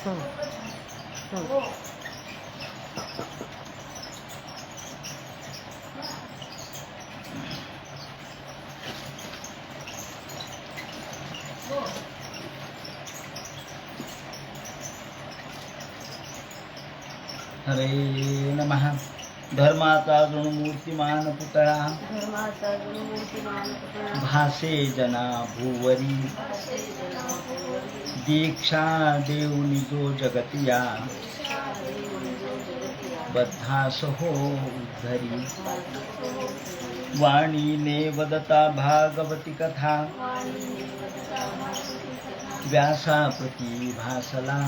हरे नमः. धर्माचा जणू मूर्तिमान पुतळा भासे जना भुवरी दीक्षा देऊनी जो जगतिया बद्धास हो उद्धरी वाणीने वदता भागवती कथा व्यासाप्रती भासला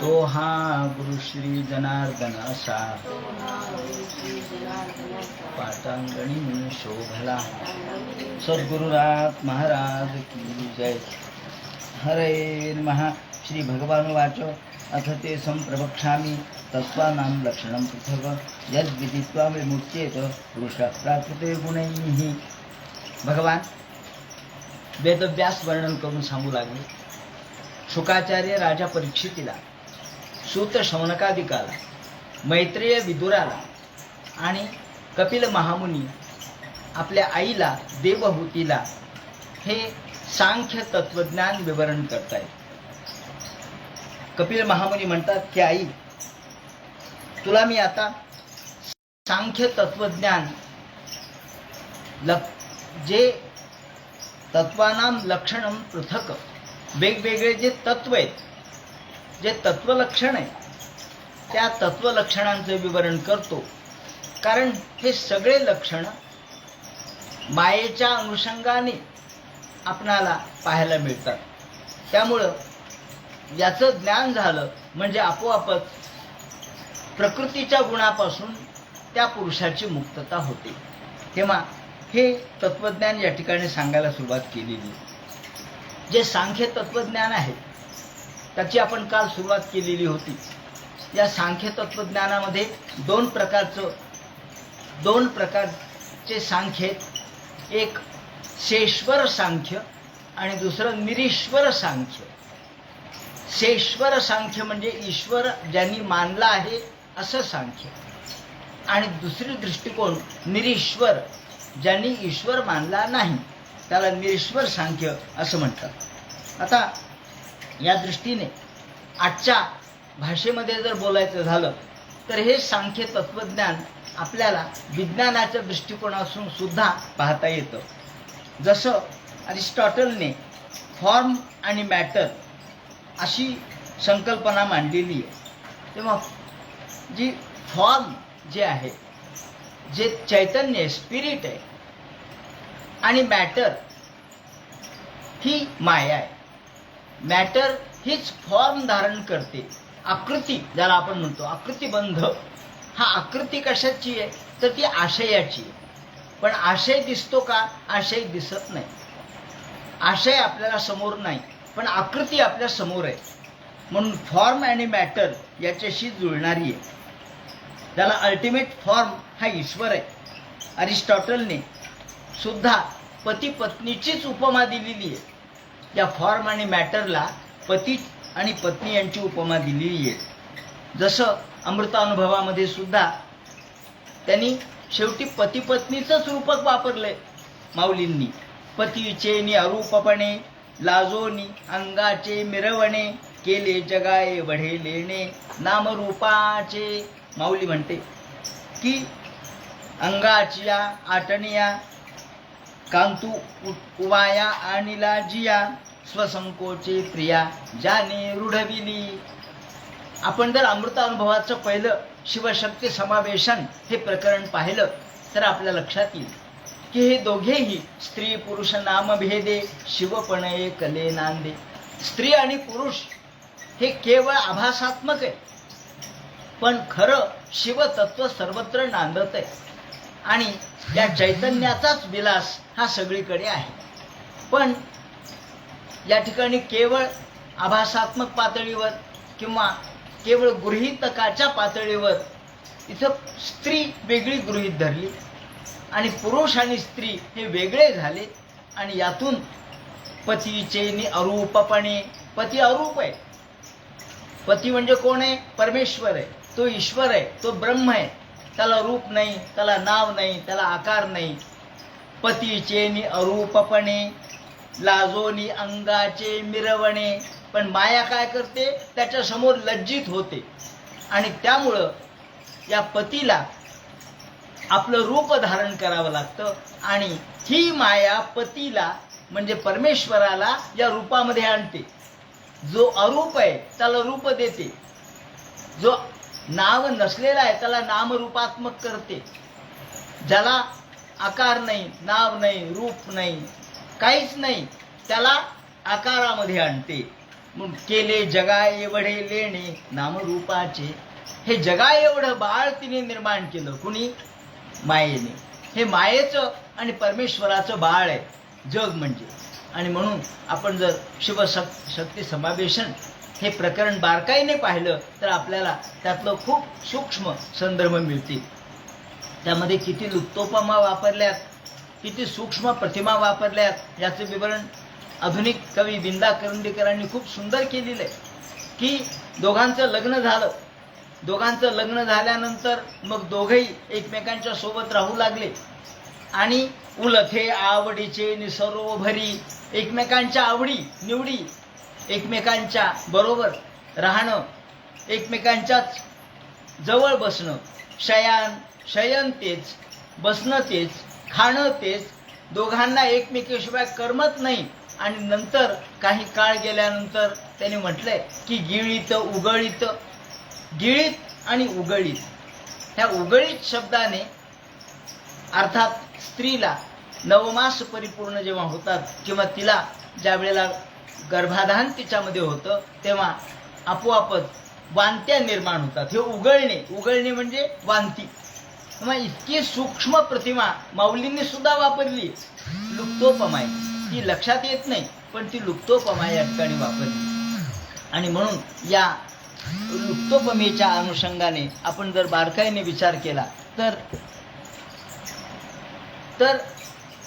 तो हा गुरु श्री जनार्दन असा पाटांगणी शोभला. सद्गुरुनाथ महाराज की जय. हरे नमः. श्री भगवानुवाच अथ ते संप्रवक्ष्यामि तत्त्वानां लक्षणं पृथक् यद्विदित्वा विमुच्येत पुरुषः प्राकृतिर्गुणैः. भगवान वेदव्यास वर्णन करून सांगू लागले. शुकाचार्य राजा परीक्षितीला, सूत शौनकादिकाला, मैत्रेय विदुराला आणि कपिल महामुनी आपल्या आईला देवहूतीला हे सांख्य तत्वज्ञान विवरण करतायत. कपिल महामुनी म्हणतात की आई, तुला मी आता सांख्य तत्वज्ञान जे तत्वानां लक्षणं पृथक, वेगवेगळे जे तत्व आहेत, जे तत्वलक्षण आहे, त्या तत्वलक्षणांचे विवरण करतो. कारण हे सगळे लक्षण मायेच्या अनुषंगाने आपणाला पाहायला मिळतात. त्यामुळं याचं ज्ञान झालं म्हणजे आपोआपच प्रकृतीच्या गुणापासून त्या पुरुषाची मुक्तता होते. तेव्हा हे तत्वज्ञान या ठिकाणी सांगायला सुरुवात केलेली. जे सांख्य तत्वज्ञान आहे त्याची आपण काल सुरुवात केलेली होती. या सांख्य तत्वज्ञानामध्ये दोन प्रकारचे सांख्य आहेत. एक शेश्वर सांख्य आणि दुसरं निरीश्वर सांख्य. शेश्वर सांख्य म्हणजे ईश्वर ज्यांनी मानला आहे असं सांख्य, आणि दुसरी दृष्टिकोन निरीश्वर, ज्यांनी ईश्वर मानला नाही त्याला निरीश्वर सांख्य असं म्हणतात. आता या दृष्टीने आजच्या भाषेमध्ये जर बोलायचं झालं तर हे सांख्य तत्वज्ञान आपल्याला विज्ञानाच्या दृष्टिकोनातून सुद्धा पाहता येतं. जसं अरिस्टॉटलने फॉर्म आणि मॅटर अशी संकल्पना मांडलेली आहे. तेव्हा जी फॉर्म जे आहे, जे चैतन्य आहे, स्पिरिट आहे, आणि मॅटर ही माया आहे. मॅटर हीच फॉर्म धारण करते. आकृती ज्याला आपण म्हणतो, आकृतीबंध, हा आकृती कशाची आहे तर ती आशयाची आहे. पण आशय दिसतो का? आशय दिसत नाही. आशय आपल्याला समोर नाही, पण आकृती आपल्या समोर आहे. म्हणून फॉर्म आणि मॅटर याच्याशी जुळणारी आहे. त्याला अल्टिमेट फॉर्म हा ईश्वर आहे. अरिस्टॉटलने सुद्धा पती पत्नीचीच उपमा दिलेली आहे. या फॉर्म आणि मॅटरला पती आणि पत्नी यांची उपमा दिलेली आहे. जसं अमृतानुभवामध्ये सुद्धा त्यांनी शेवटी पती पत्नीचंच रूपक वापरलंय माऊलींनी. पतीचे नि अरूपपणे लाजोनी अंगाचे मिरवणे केले जगाए वढे लेणे नामरूपाचे. माऊली म्हणते की अंगाचिया आटणिया कांतू उवाया आणिला जिया स्वसंकोचे प्रिया जाने रूढविली. आपण जर अमृतानुभवाचं पहिलं शिवशक्ती समावेशन हे प्रकरण पाहिलं तर आपल्या लक्षात येईल की हे दोघेही स्त्री पुरुष नामभेदे शिवपण एकले नांदे. स्त्री आणि पुरुष हे केवळ आभासात्मक आहे, पण खरं शिवतत्व सर्वत्र नांदत आहे. आणि या चैतन्याचाच विलास हा सगळीकडे आहे. पण या ठिकाणी केवळ आभासात्मक पातळीवर किंवा केवळ गृहीतकाच्या पातळीवर इथं स्त्री वेगळी गृहीत धरली आणि पुरुष आणि स्त्री हे वेगळे झाले. आणि यातून पतीचे नि अरूपपणे, पती अरूप आहे पती म्हणजे कोण आहे? परमेश्वर आहे, तो ईश्वर आहे, तो ब्रह्म आहे. त्याला रूप नाही, त्याला नाव नाही, त्याला आकार नाही. पतीचे अरूपपणे लाजोनी अंगाचे मिरवणे. पण माया काय करते? त्याच्या समोर लज्जित होते आणि त्यामुळं या पतीला आपलं रूप धारण करावं लागतं आणि ही माया पतीला म्हणजे परमेश्वराला या रूपामध्ये आणते. जो अरूप आहे त्याला रूप देते, जो नाव नसलेला आहे त्याला नामरूपात्मक करते, ज्याला आकार नाही, नाव नाही, रूप नाही, काहीच नाही, त्याला आकारामध्ये आणते. म्हणून केले जगा एवढे लेणे नामरूपाचे. हे जगा एवढं बाळ तिने निर्माण केलं. कुणी? मायेने. हे मायेचं आणि परमेश्वराचं बाळ आहे जग म्हणजे. आणि म्हणून आपण जर शिवशक्ती समावेशन हे प्रकरण बारकाईने पाहिलं तर आपल्याला त्यातलं खूप सूक्ष्म संदर्भ मिळतील. त्यामध्ये किती लुप्तोपमा वापरल्यात, किती सूक्ष्म प्रतिमा वापरल्यात याचं विवरण आधुनिक कवी विंदा करंदीकरांनी खूप सुंदर केलेलं आहे. की दोघांचं लग्न झालं, दोघांचं लग्न झाल्यानंतर मग दोघंही एकमेकांच्या सोबत राहू लागले आणि उलथे आवडीचे निसरोभरी. एकमेकांच्या आवडी निवडी, एकमेकांच्या बरोबर राहणं, एकमेकांच्याच जवळ बसणं, शयन तेच, बसणं तेच, खाणं तेच. दोघांना एकमेकाशिवाय करमत नाही. आणि नंतर काही काळ गेल्यानंतर त्यांनी म्हटलंय की गिळीत उगळीत. गिळीत आणि उगळीत ह्या उगळीत शब्दाने अर्थात स्त्रीला नवमास परिपूर्ण जेव्हा होतात किंवा तिला ज्या वेळेला गर्भाधान तिच्यामध्ये होतं तेव्हा आपोआपच वांत्या निर्माण होतात. हे उगळणे म्हणजे वांती. तेव्हा इतकी सूक्ष्म प्रतिमा माऊलींनी सुद्धा वापरली. लुप्तोपमा आहे ती, लक्षात येत नाही पण ती लुप्तोपमा या ठिकाणी वापरली. आणि म्हणून या लुप्तोपमेच्या अनुषंगाने आपण जर बारकाईने विचार केला तर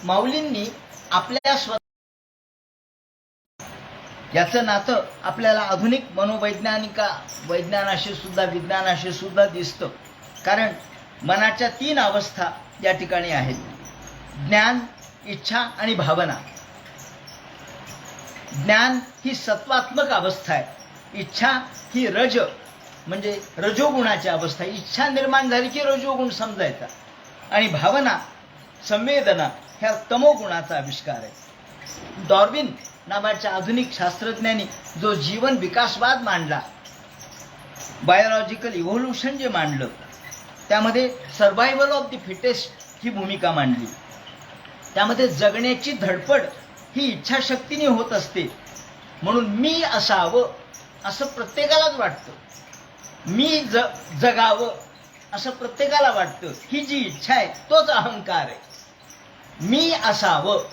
माऊलींनी आपल्या याचं नातं आपल्याला आधुनिक वैज्ञानाशी सुद्धा दिसतं. कारण मनाच्या 3 अवस्था या ठिकाणी आहेत: ज्ञान, इच्छा आणि भावना. ज्ञान ही सत्वात्मक अवस्था आहे, इच्छा ही रज म्हणजे रजोगुणाची अवस्था. इच्छा निर्माण झाली की रजोगुण समजायचा. आणि भावना, संवेदना ह्या तमोगुणाचा आविष्कार आहे. डॉर्विन नावाच्या आधुनिक शास्त्रज्ञांनी जो जीवन विकासवाद मांडला, बायोलॉजिकल इव्होल्युशन जे मांडलं, त्यामध्ये सर्व्हायव्हल ऑफ द फिटेस्ट ही भूमिका मांडली. त्यामध्ये जगण्याची धडपड ही इच्छाशक्तीने होत असते. म्हणून मी असावं असं प्रत्येकालाच वाटतं, मी जगावं असं प्रत्येकाला वाटतं. ही जी इच्छा आहे तोच अहंकार आहे. मी असावं,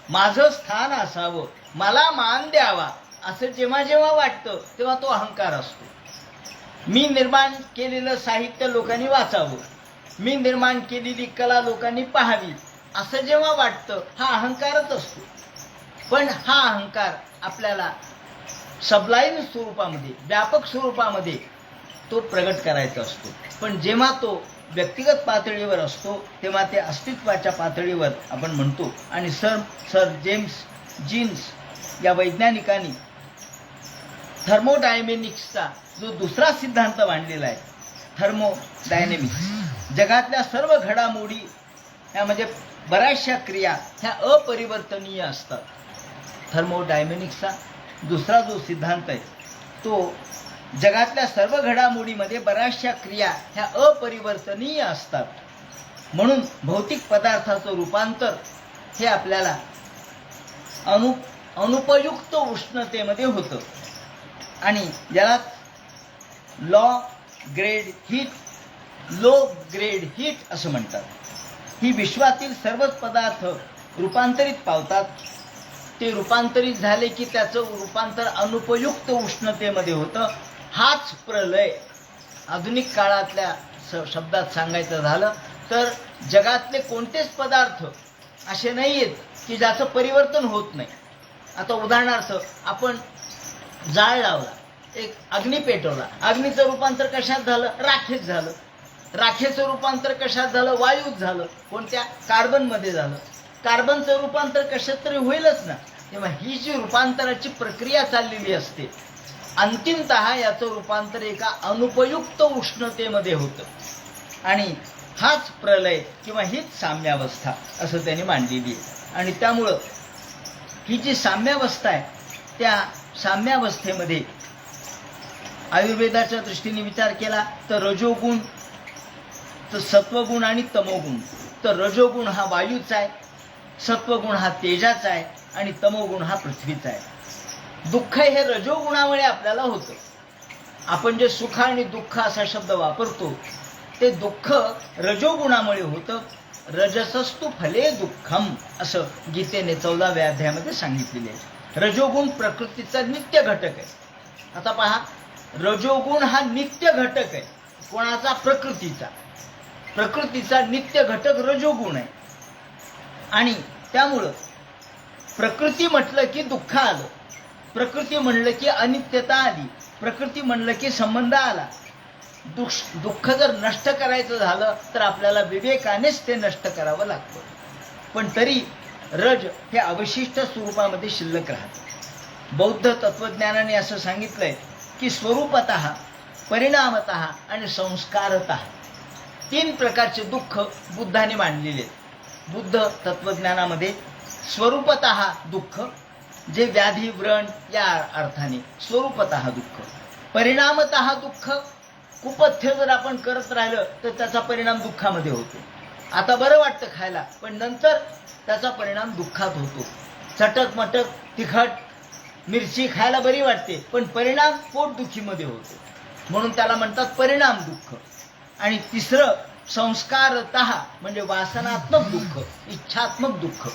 माझं स्थान असावं, मला मान द्यावा असं जेव्हा जेव्हा वाटतं तेव्हा तो अहंकार असतो. मी निर्माण केलेलं साहित्य लोकांनी वाचावं, मी निर्माण केलेली कला लोकांनी पाहावी असं जेव्हा वाटतं हा अहंकारच असतो. पण हा अहंकार आपल्याला सबलाईन स्वरूपामध्ये, व्यापक स्वरूपामध्ये तो प्रगट करायचा असतो. पण जेव्हा तो व्यक्तिगत पातळीवर असतो तेव्हा ते अस्तित्वाच्या पातळीवर आपण म्हणतो. आणि सर जेम्स जीन्स या वैज्ञानिकांनी थर्मोडायनेमिक्सचा जो दुसरा सिद्धांत मांडलेला आहे, थर्मोडायनेमिक्स, जगातल्या सर्व घडामोडी यामध्ये बऱ्याचशा क्रिया ह्या अपरिवर्तनीय असतात. थर्मोडायनेमिक्सचा दुसरा जो सिद्धांत आहे तो जगातल्या सर्व घडामोडीमध्ये बऱ्याचशा क्रिया ह्या अपरिवर्तनीय असतात. म्हणून भौतिक पदार्थाचं रूपांतर हे आपल्याला अनुपयुक्त उष्णतेमध्ये होतं. आणि याला लो ग्रेड हीट असं म्हणतात. ही विश्वातील सर्वच पदार्थ रूपांतरित पावतात. ते रूपांतरित झाले की त्याचं रूपांतर अनुपयुक्त उष्णतेमध्ये होतं. हाच प्रलय. आधुनिक काळातल्या शब्दात सांगायचं झालं तर जगातले कोणतेच पदार्थ असे नाही आहेत की ज्याचं परिवर्तन होत नाही. आता उदाहरणार्थ आपण जाळ लावला, एक अग्नी पेटवला, अग्नीचं रूपांतर कशात झालं? राखेत झालं. राखेचं रूपांतर कशात झालं? वायूत झालं. कोणत्या? कार्बनमध्ये झालं. कार्बनचं रूपांतर कशात तरी होईलच ना. तेव्हा ही जी रूपांतराची प्रक्रिया चाललेली असते, अंतिमतः याचं रूपांतर एका अनुपयुक्त उष्णतेमध्ये होतं आणि हाच प्रलय किंवा हीच साम्यावस्था असं त्यांनी मांडलेली आहे. आणि त्यामुळं ही जी साम्यावस्था आहे, त्या साम्यावस्थेमध्ये आयुर्वेदाच्या दृष्टीने विचार केला तर रजोगुण, तर सत्वगुण आणि तमोगुण. तर रजोगुण हा वायूचा आहे, सत्वगुण हा तेजाचा आहे आणि तमोगुण हा पृथ्वीचा आहे. दुःख हे रजोगुणामुळे आपल्याला होतं. आपण जे सुख आणि दुःख असा शब्द वापरतो ते दुःख रजोगुणामुळे होतं. रजसस्तु फले दुःखम असं गीतेने 14व्या अध्यायामध्ये सांगितलेले आहे. रजोगुण प्रकृतीचा नित्य घटक आहे. आता पहा, रजोगुण हा नित्य घटक आहे. कोणाचा? प्रकृतीचा. प्रकृतीचा नित्य घटक रजोगुण आहे. आणि त्यामुळं प्रकृती म्हटलं की दुःख आलं, प्रकृती म्हणलं की अनित्यता आली, प्रकृती म्हणलं की संबंध आला. दुःख जर नष्ट करायचं झालं तर आपल्याला विवेकानेच ते नष्ट करावं लागतं. पण तरी रज हे अवशिष्ट स्वरूपामध्ये शिल्लक राहतं. बौद्ध तत्वज्ञानाने असं सांगितलंय की स्वरूपतः, परिणामतः आणि संस्कारतः 3 प्रकारचे दुःख बुद्धाने मांडलेले आहेत. बुद्ध तत्वज्ञानामध्ये स्वरूपतः दुःख, जे व्याधी व्रण या अर्थाने स्वरूपतः दुःख. परिणामतः दुःख, कुपथ्य जर आपण करत राहिलं तर त्याचा परिणाम दुःखामध्ये होतो. आता बरं वाटतं खायला, पण नंतर त्याचा परिणाम दुःखात होतो. चटक मटक तिखट मिरची खायला बरी वाटते, पण परिणाम पोटदुखीमध्ये होतो. म्हणून त्याला म्हणतात परिणाम दुःख. आणि तिसरं संस्कारतः म्हणजे वासनात्मक दुःख, इच्छात्मक दुःख.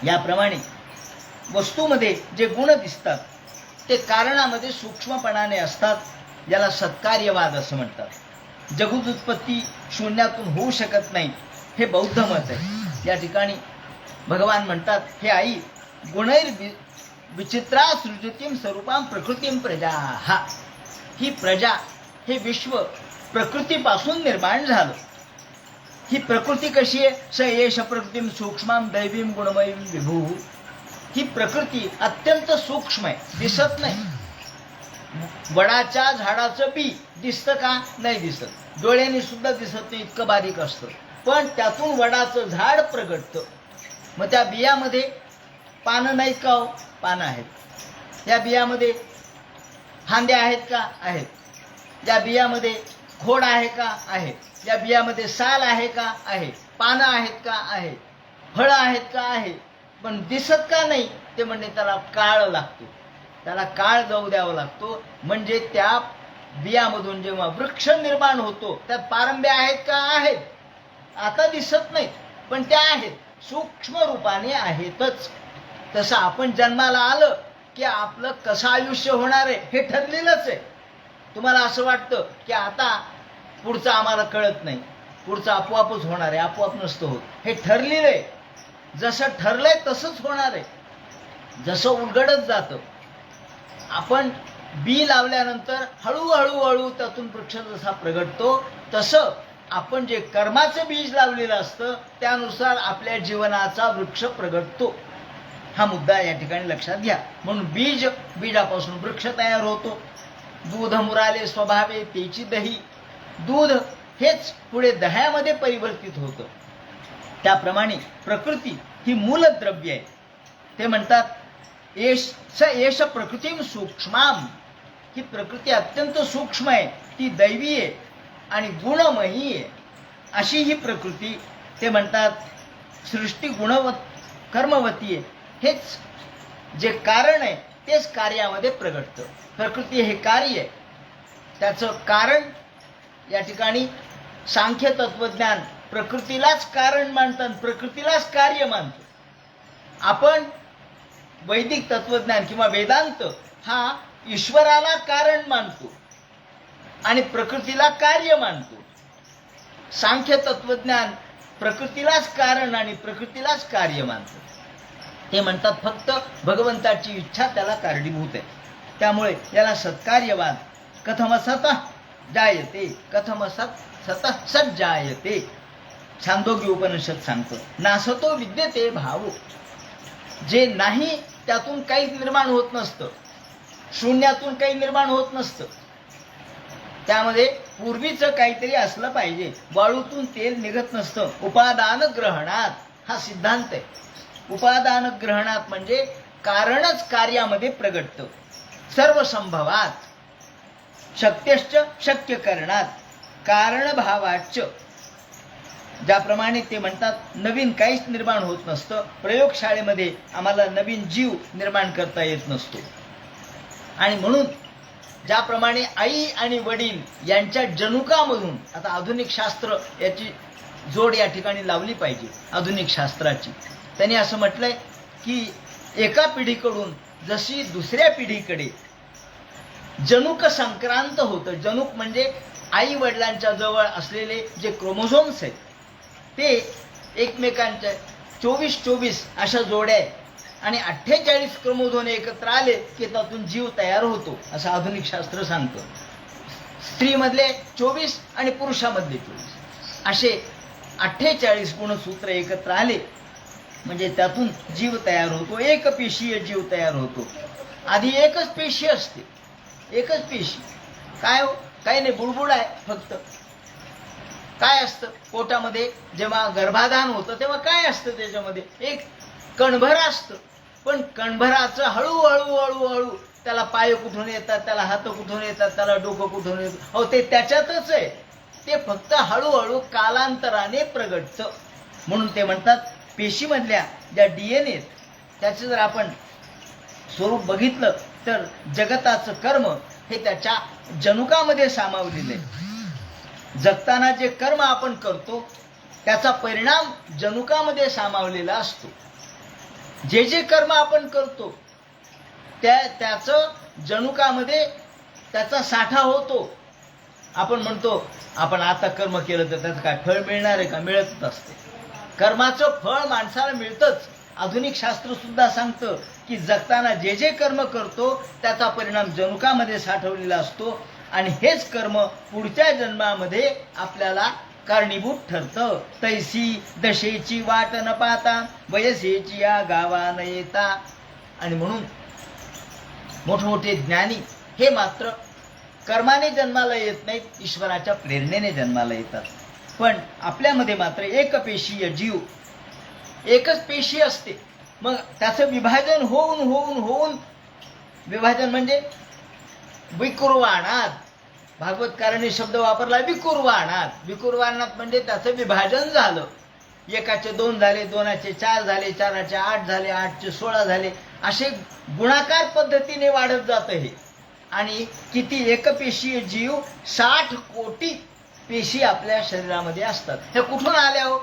याप्रमाणे वस्तूमध्ये जे गुण दिसतात ते कारणामध्ये सूक्ष्मपणाने असतात, ज्याला सत्कार्यवाद असं म्हणतात. जगदुत्पत्ती शून्यातून होऊ शकत नाही हे बौद्ध मत आहे. या ठिकाणी भगवान म्हणतात, हे आई, गुणैर विचित्रा सृजतीम स्वरूपाम प्रकृतीम प्रजा. ही प्रजा, हे विश्व प्रकृतीपासून निर्माण झालं. ही प्रकृती कशी आहे? स एष प्रकृतीम सूक्ष्माम दैवीम गुणमयीम विभू. ही प्रकृती अत्यंत सूक्ष्म आहे, दिसत नाही. वडाच्या झाडाचं बी दिसतं का? नाही दिसत. डोळ्यांनी सुद्धा दिसत नाही, इतकं बारीक असतं. पण त्यातून वडाचं झाड प्रगटतं. मग त्या बियामध्ये पानं नाहीत का? हो, पानं आहेत. त्या बियामध्ये फांद्या आहेत का? आहेत. त्या बियामध्ये खोड आहे का? आहे. त्या बियामध्ये साल आहे का? आहे. पानं आहेत का? आहे. फळं आहेत का? आहे. पण दिसत का नाही? ते म्हणजे त्याला काळ लागतो, त्याला काळ जाऊ द्यावा लागतो. म्हणजे त्या बियामधून जेव्हा वृक्ष निर्माण होतो, त्यात पारंब्या आहेत का? आहेत. आता दिसत नाहीत, पण त्या आहेत, सूक्ष्म रूपाने आहेतच. तसं आपण जन्माला आलं की आपलं कसं आयुष्य होणार आहे हे ठरलेलंच आहे. तुम्हाला असं वाटतं की आता पुढचं आम्हाला कळत नाही, पुढचं आपोआपच होणार आहे. आपोआप नसतं होत, हे ठरलेलं आहे. जसं ठरलंय तसंच होणार आहे. जसं उलगडत जातं. आपण बी लावल्यानंतर हळूहळू हळू त्यातून वृक्ष जसा प्रगटतो, तसं आपण जे कर्माचं बीज लावलेलं असतं त्यानुसार आपल्या जीवनाचा वृक्ष प्रगटतो. हा मुद्दा या ठिकाणी लक्षात घ्या. म्हणून बीजापासून वृक्ष तयार होतो. दूध मुराले स्वभावे तेची दही. दूध हेच पुढे दह्यामध्ये परिवर्तित होतं. त्याप्रमाणे प्रकृती ही मूलद्रव्य आहे. ते म्हणतात एष प्रकृतीम सूक्ष्माम. ही प्रकृती अत्यंत सूक्ष्म आहे, ती दैवी आहे आणि गुणमयी आहे. अशी ही प्रकृती ते म्हणतात सृष्टी कर्मवती आहे. हेच जे कारण आहे तेच कार्यामध्ये प्रगटतं. प्रकृती हे कार्य आहे, त्याचं कारण या ठिकाणी सांख्य तत्वज्ञान प्रकृतीलाच कारण मानतात, प्रकृतीलाच कार्य मानतो. आपण वैदिक तत्वज्ञान किंवा वेदांत हा ईश्वराला कारण मानतो आणि प्रकृतीला कार्य मानतो. सांख्य तत्वज्ञान प्रकृतीलाच कारण आणि प्रकृतीलाच कार्य मानतो. ते म्हणतात फक्त भगवंताची इच्छा त्याला कारणीभूत आहे. त्यामुळे याला सत्कार्यवाद. कथम सत जायते, कथम सत सज्जायते, छांदोग्य उपनिषद सांगतं. नासतो विद्यते भाव. जे नाही त्यातून काहीच निर्माण होत नसतं, शून्यातून काही निर्माण होत नसतं. त्यामध्ये पूर्वीचं काहीतरी असलं पाहिजे. वाळूतून तेल निघत नसतं. उपादान ग्रहणात हा सिद्धांत आहे. उपादान ग्रहणात म्हणजे कारणच कार्यामध्ये प्रगटतं. सर्व संभवात शक्यश्च शक्य करणात कारणभावाच्च. ज्याप्रमाणे ते म्हणतात नवीन काहीच निर्माण होत नसतं. प्रयोगशाळेमध्ये आम्हाला नवीन जीव निर्माण करता येत नसतो. आणि म्हणून ज्याप्रमाणे आई आणि वडील यांच्या जनुकामधून, आता आधुनिक शास्त्र याची जोड या ठिकाणी लावली पाहिजे आधुनिक शास्त्राची. त्यांनी असं म्हटलंय की एका पिढीकडून जशी दुसऱ्या पिढीकडे जनुक संक्रांत होतं. जनुक म्हणजे आई वडिलांच्या जवळ असलेले जे क्रोमोझोम्स आहेत ते एकमेकांच्या 24-24 अशा जोड्या आहेत आणि 48 क्रोमोझोम एकत्र आले की त्यातून जीव तयार होतो असं आधुनिक शास्त्र सांगतं. स्त्रीमधले 24 आणि पुरुषामधले 24 असे 48 गुणसूत्र एकत्र आले म्हणजे त्यातून जीव तयार होतो. एक पेशीय जीव तयार होतो. आधी एकच पेशी असते, एकच पेशी. काय हो, काही नाही, बुडबुड आहे फक्त. काय असतं पोटामध्ये जेव्हा गर्भाधान होतं तेव्हा काय असतं त्याच्यामध्ये? एक कणभर असतं. पण कणभराचं हळूहळू हळूहळू त्याला पाय कुठून येतात, त्याला हात कुठून येतात, त्याला डोकं कुठून येतं, हो ते त्याच्यातच आहे. ते फक्त हळूहळू कालांतराने प्रगटतं. म्हणून ते म्हणतात पेशीमधल्या ज्या DNA त्याचं जर आपण स्वरूप बघितलं तर जगताचं कर्म हे त्याच्या जनुकामध्ये सामावलेलं आहे. जगताना जे कर्म आपण करतो त्याचा परिणाम जनुकामध्ये सामावलेला असतो. जे जे कर्म आपण करतो त्याचं जनुकामध्ये त्याचा साठा होतो. आपण म्हणतो आपण आता कर्म केलं तर त्याचं काय फळ मिळणार आहे का? मिळतच असते. कर्माचं फळ माणसाला मिळतंच. आधुनिक शास्त्र सुद्धा सांगतं की जगताना जे जे कर्म करतो त्याचा परिणाम जनुकामध्ये साठवलेला असतो आणि हेच कर्म पुढच्या जन्मामध्ये आपल्याला कारणीभूत ठरतं. तैसी दशेची वाट न पाहता वयसेची या गावा न येता. आणि म्हणून मोठमोठे ज्ञानी हे मात्र कर्माने जन्माला येत नाहीत, ईश्वराच्या प्रेरणेने जन्माला येतात. पण आपल्यामध्ये मात्र एकपेशीय जीव, एकच पेशी असते. मग त्याचं विभाजन होऊन होऊन होऊन, विभाजन म्हणजे विकुर्वाणात, भागवतकारांनी शब्द वापरला विकुर्वाणात. विकुर्वाणात म्हणजे त्याचं विभाजन झालं. एकाचे 2 झाले, 2चे 4 झाले, 4चे 8 झाले, 8चे 16 झाले, असे गुणाकार पद्धतीने वाढत जातं हे. आणि किती एकपेशीय जीव 60 कोटी पेशी आपल्या शरीरामध्ये असतात. हे कुठून आल्या हो?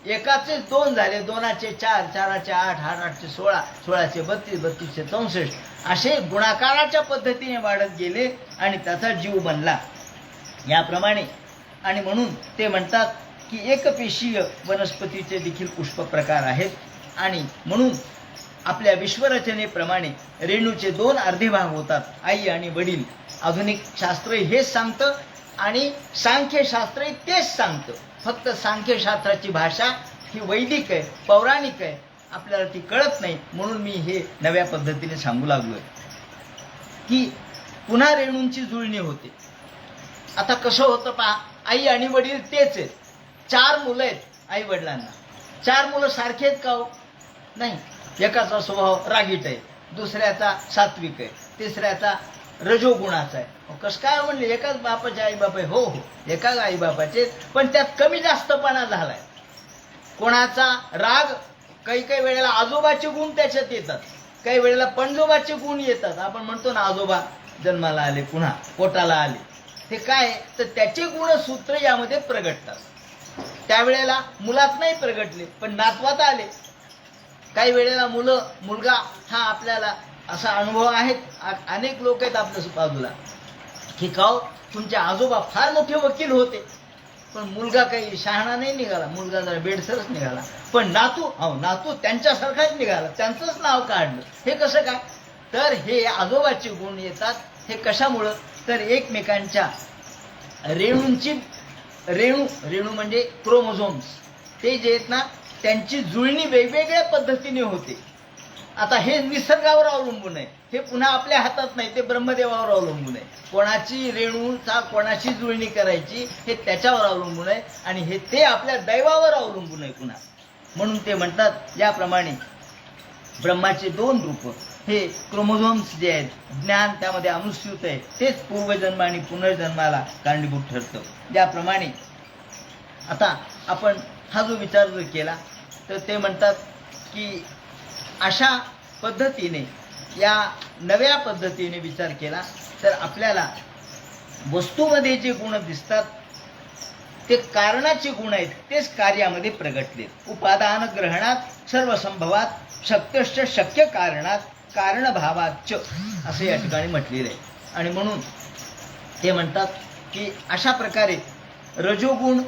एकाचे 2 झाले, 2चे 4, 4चे 8, 8चे 16, 16चे 32, 32चे 64 असे गुणाकाराच्या पद्धतीने वाढत गेले आणि त्याचा जीव बनला याप्रमाणे. आणि म्हणून ते म्हणतात की एकपेशीय वनस्पतीचे देखील पुष्प प्रकार आहेत. आणि म्हणून आपल्या विश्वरचनेप्रमाणे रेणूचे 2 अर्धे भाग होतात, आई आणि वडील. आधुनिक शास्त्र हेच सांगतं आणि सांख्यशास्त्र तेच सांगतं. फक्त सांख्यशास्त्राची भाषा ही वैदिक आहे, पौराणिक आहे, आपल्याला ती कळत नाही. म्हणून मी हे नव्या पद्धतीने सांगू लागलोय की पुन्हा रेणूंची जुळणी होते. आता कसं होतं पहा, आई आणि वडील तेच आहेत. 4 मुलं आहेत आई वडिलांना. 4 मुलं सारखे आहेत का हो? नाही. एकाचा स्वभाव रागीट आहे, दुसऱ्याचा सात्विक आहे, तिसऱ्याचा रजोगुणाचा आहे. कसं काय म्हणले? एकाच बापाचे आई बाप आहे. हो हो, एकाच आई बापाचे, पण त्यात कमी जास्तपणा झालाय. कोणाचा राग, काही काही वेळेला आजोबाचे गुण त्याच्यात येतात, काही वेळेला पणजोबाचे गुण येतात. आपण म्हणतो ना आजोबा जन्माला आले, पुन्हा पोटाला आले. ते काय तर त्याचे गुणसूत्र यामध्ये प्रगटतात. त्यावेळेला मुलात नाही प्रगटले पण नातवात आले. काही वेळेला मुलगा हा आपल्याला असा अनुभव आहे. अनेक लोक आहेत आपल्या बाजूला की काव तुमचे आजोबा फार मोठे वकील होते पण मुलगा काही शहाणा नाही निघाला, मुलगा जरा बेडसरच निघाला. पण नातू त्यांच्यासारखाच निघाला, त्यांचंच नाव काढलं. हे कसं काय? तर हे आजोबाचे गुण येतात. हे कशामुळं? तर एकमेकांच्या रेणूंची रेणू म्हणजे क्रोमोझोम्स, ते जे आहेत ना त्यांची जुळणी वेगवेगळ्या पद्धतीने होते. आता हे निसर्गावर अवलंबून आहे, हे पुन्हा आपल्या हातात नाही, ते ब्रह्मदेवावर अवलंबून आहे. कोणाची रेणूचा कोणाची जुळणी करायची हे त्याच्यावर अवलंबून आहे, आणि हे ते आपल्या दैवावर अवलंबून आहे पुन्हा. म्हणून ते म्हणतात याप्रमाणे ब्रह्माचे 2 रूप, हे क्रोमोझोम्स जे आहेत, ज्ञान त्यामध्ये अनुस्यूत आहे, तेच पूर्वजन्म आणि पुनर्जन्माला कारणीभूत ठरतं. ज्याप्रमाणे आता आपण हा जो विचार जर केला तर ते म्हणतात की अशा पद्धतीने, या नव्या पद्धतीने विचार केला तर आपल्याला वस्तूमध्ये जे गुण दिसतात ते कारणाचे गुण आहेत, तेच कार्यामध्ये प्रगटले. उपादान ग्रहणात सर्व संभवात शक्यश्च शक्य कारणात कारणभावाच्च असे या ठिकाणी म्हटलेले आहे. आणि म्हणून ते म्हणतात की अशा प्रकारे रजोगुण,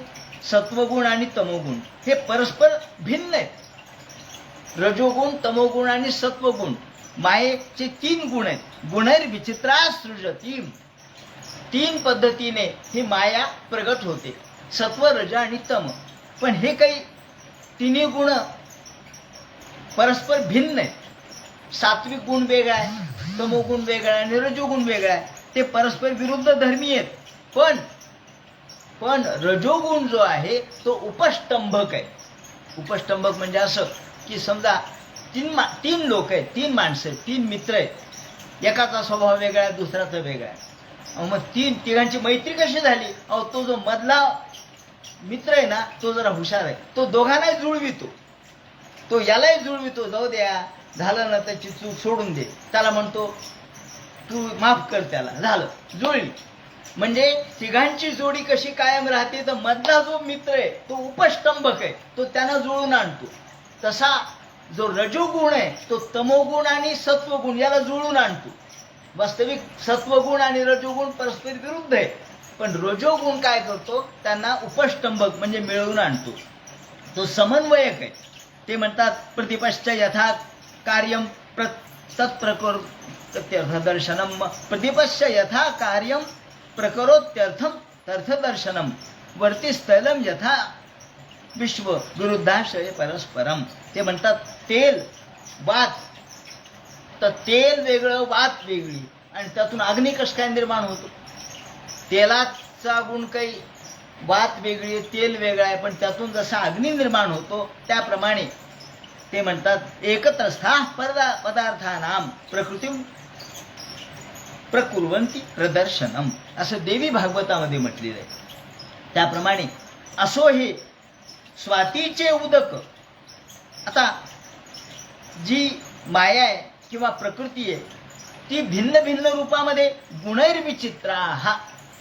सत्वगुण आणि तमोगुण हे परस्पर भिन्न आहेत. रजोगुण, तमोगुण आणि सत्वगुण मायेचे 3 गुण आहेत. गुणैर्विचित्रा सृजती, 3 पद्धतीने ही माया प्रगट होते, सत्व, रज आणि तम. पण हे काही तिन्ही गुण परस्पर भिन्न आहेत. सात्विक गुण वेगळा आहे, तमोगुण वेगळा आहे आणि रजोगुण वेगळा आहे. ते परस्पर विरुद्ध धर्मी आहेत. पण रजोगुण जो आहे तो उपष्टंभक आहे. उपष्टंभक म्हणजे असं की समजा 3 लोक आहेत, 3 माणसं आहेत, 3 मित्र आहेत. एकाचा स्वभाव वेगळा आहे, दुसऱ्याचा वेगळा आहे. मग तिघांची मैत्री कशी झाली? तो जो मधला मित्र आहे ना तो जरा हुशार आहे, तो दोघांनाही जुळवितो, तो यालाही जुळवितो. जाऊ द्या, झालं ना त्याची चूक सोडून दे, त्याला म्हणतो तू माफ कर, त्याला झालं, जुळली. म्हणजे तिघांची जोडी कशी कायम राहते? तर मधला जो मित्र आहे तो उपष्टंभक आहे, तो त्यांना जुळून आणतो. तसा जो रजोगुण आहे तो तमोगुण आणि सत्वगुण याला जुळून आणतो. वास्तविक सत्वगुण आणि रजोगुण परस्पर विरुद्ध आहे, पण रजोगुण काय करतो? त्यांना उपष्टंभक म्हणजे मिळवून आणतो, तो समन्वयक आहे. ते म्हणतात प्रतिपश्च यथा कार्यम तत्प्रकरोत्यर्थदर्शनम, प्रतिपश्च यथा कार्यम प्रकरोत्यर्थम तर्थदर्शनम, वर्ती स्थलम यथा विश्व विरुद्धाशय परस्परम. ते म्हणतात तेल, वात, तर तेल वेगळं, वात वेगळी, आणि त्यातून अग्नी कसं काय निर्माण होतो? तेलाचा गुण काही, वात वेगळी, तेल वेगळं आहे, पण त्यातून जसा अग्नी निर्माण होतो त्याप्रमाणे ते म्हणतात एकत्रस्था पदार्थानाम प्रकृतीम प्रकुर्वन्ति प्रदर्शनम, असं देवी भागवतामध्ये म्हटलेलं आहे. त्याप्रमाणे असो हे स्वातीचे उदक. आता जी माया आहे किंवा प्रकृती आहे ती भिन्न भिन्न रूपामध्ये गुणैर्विचित्रा,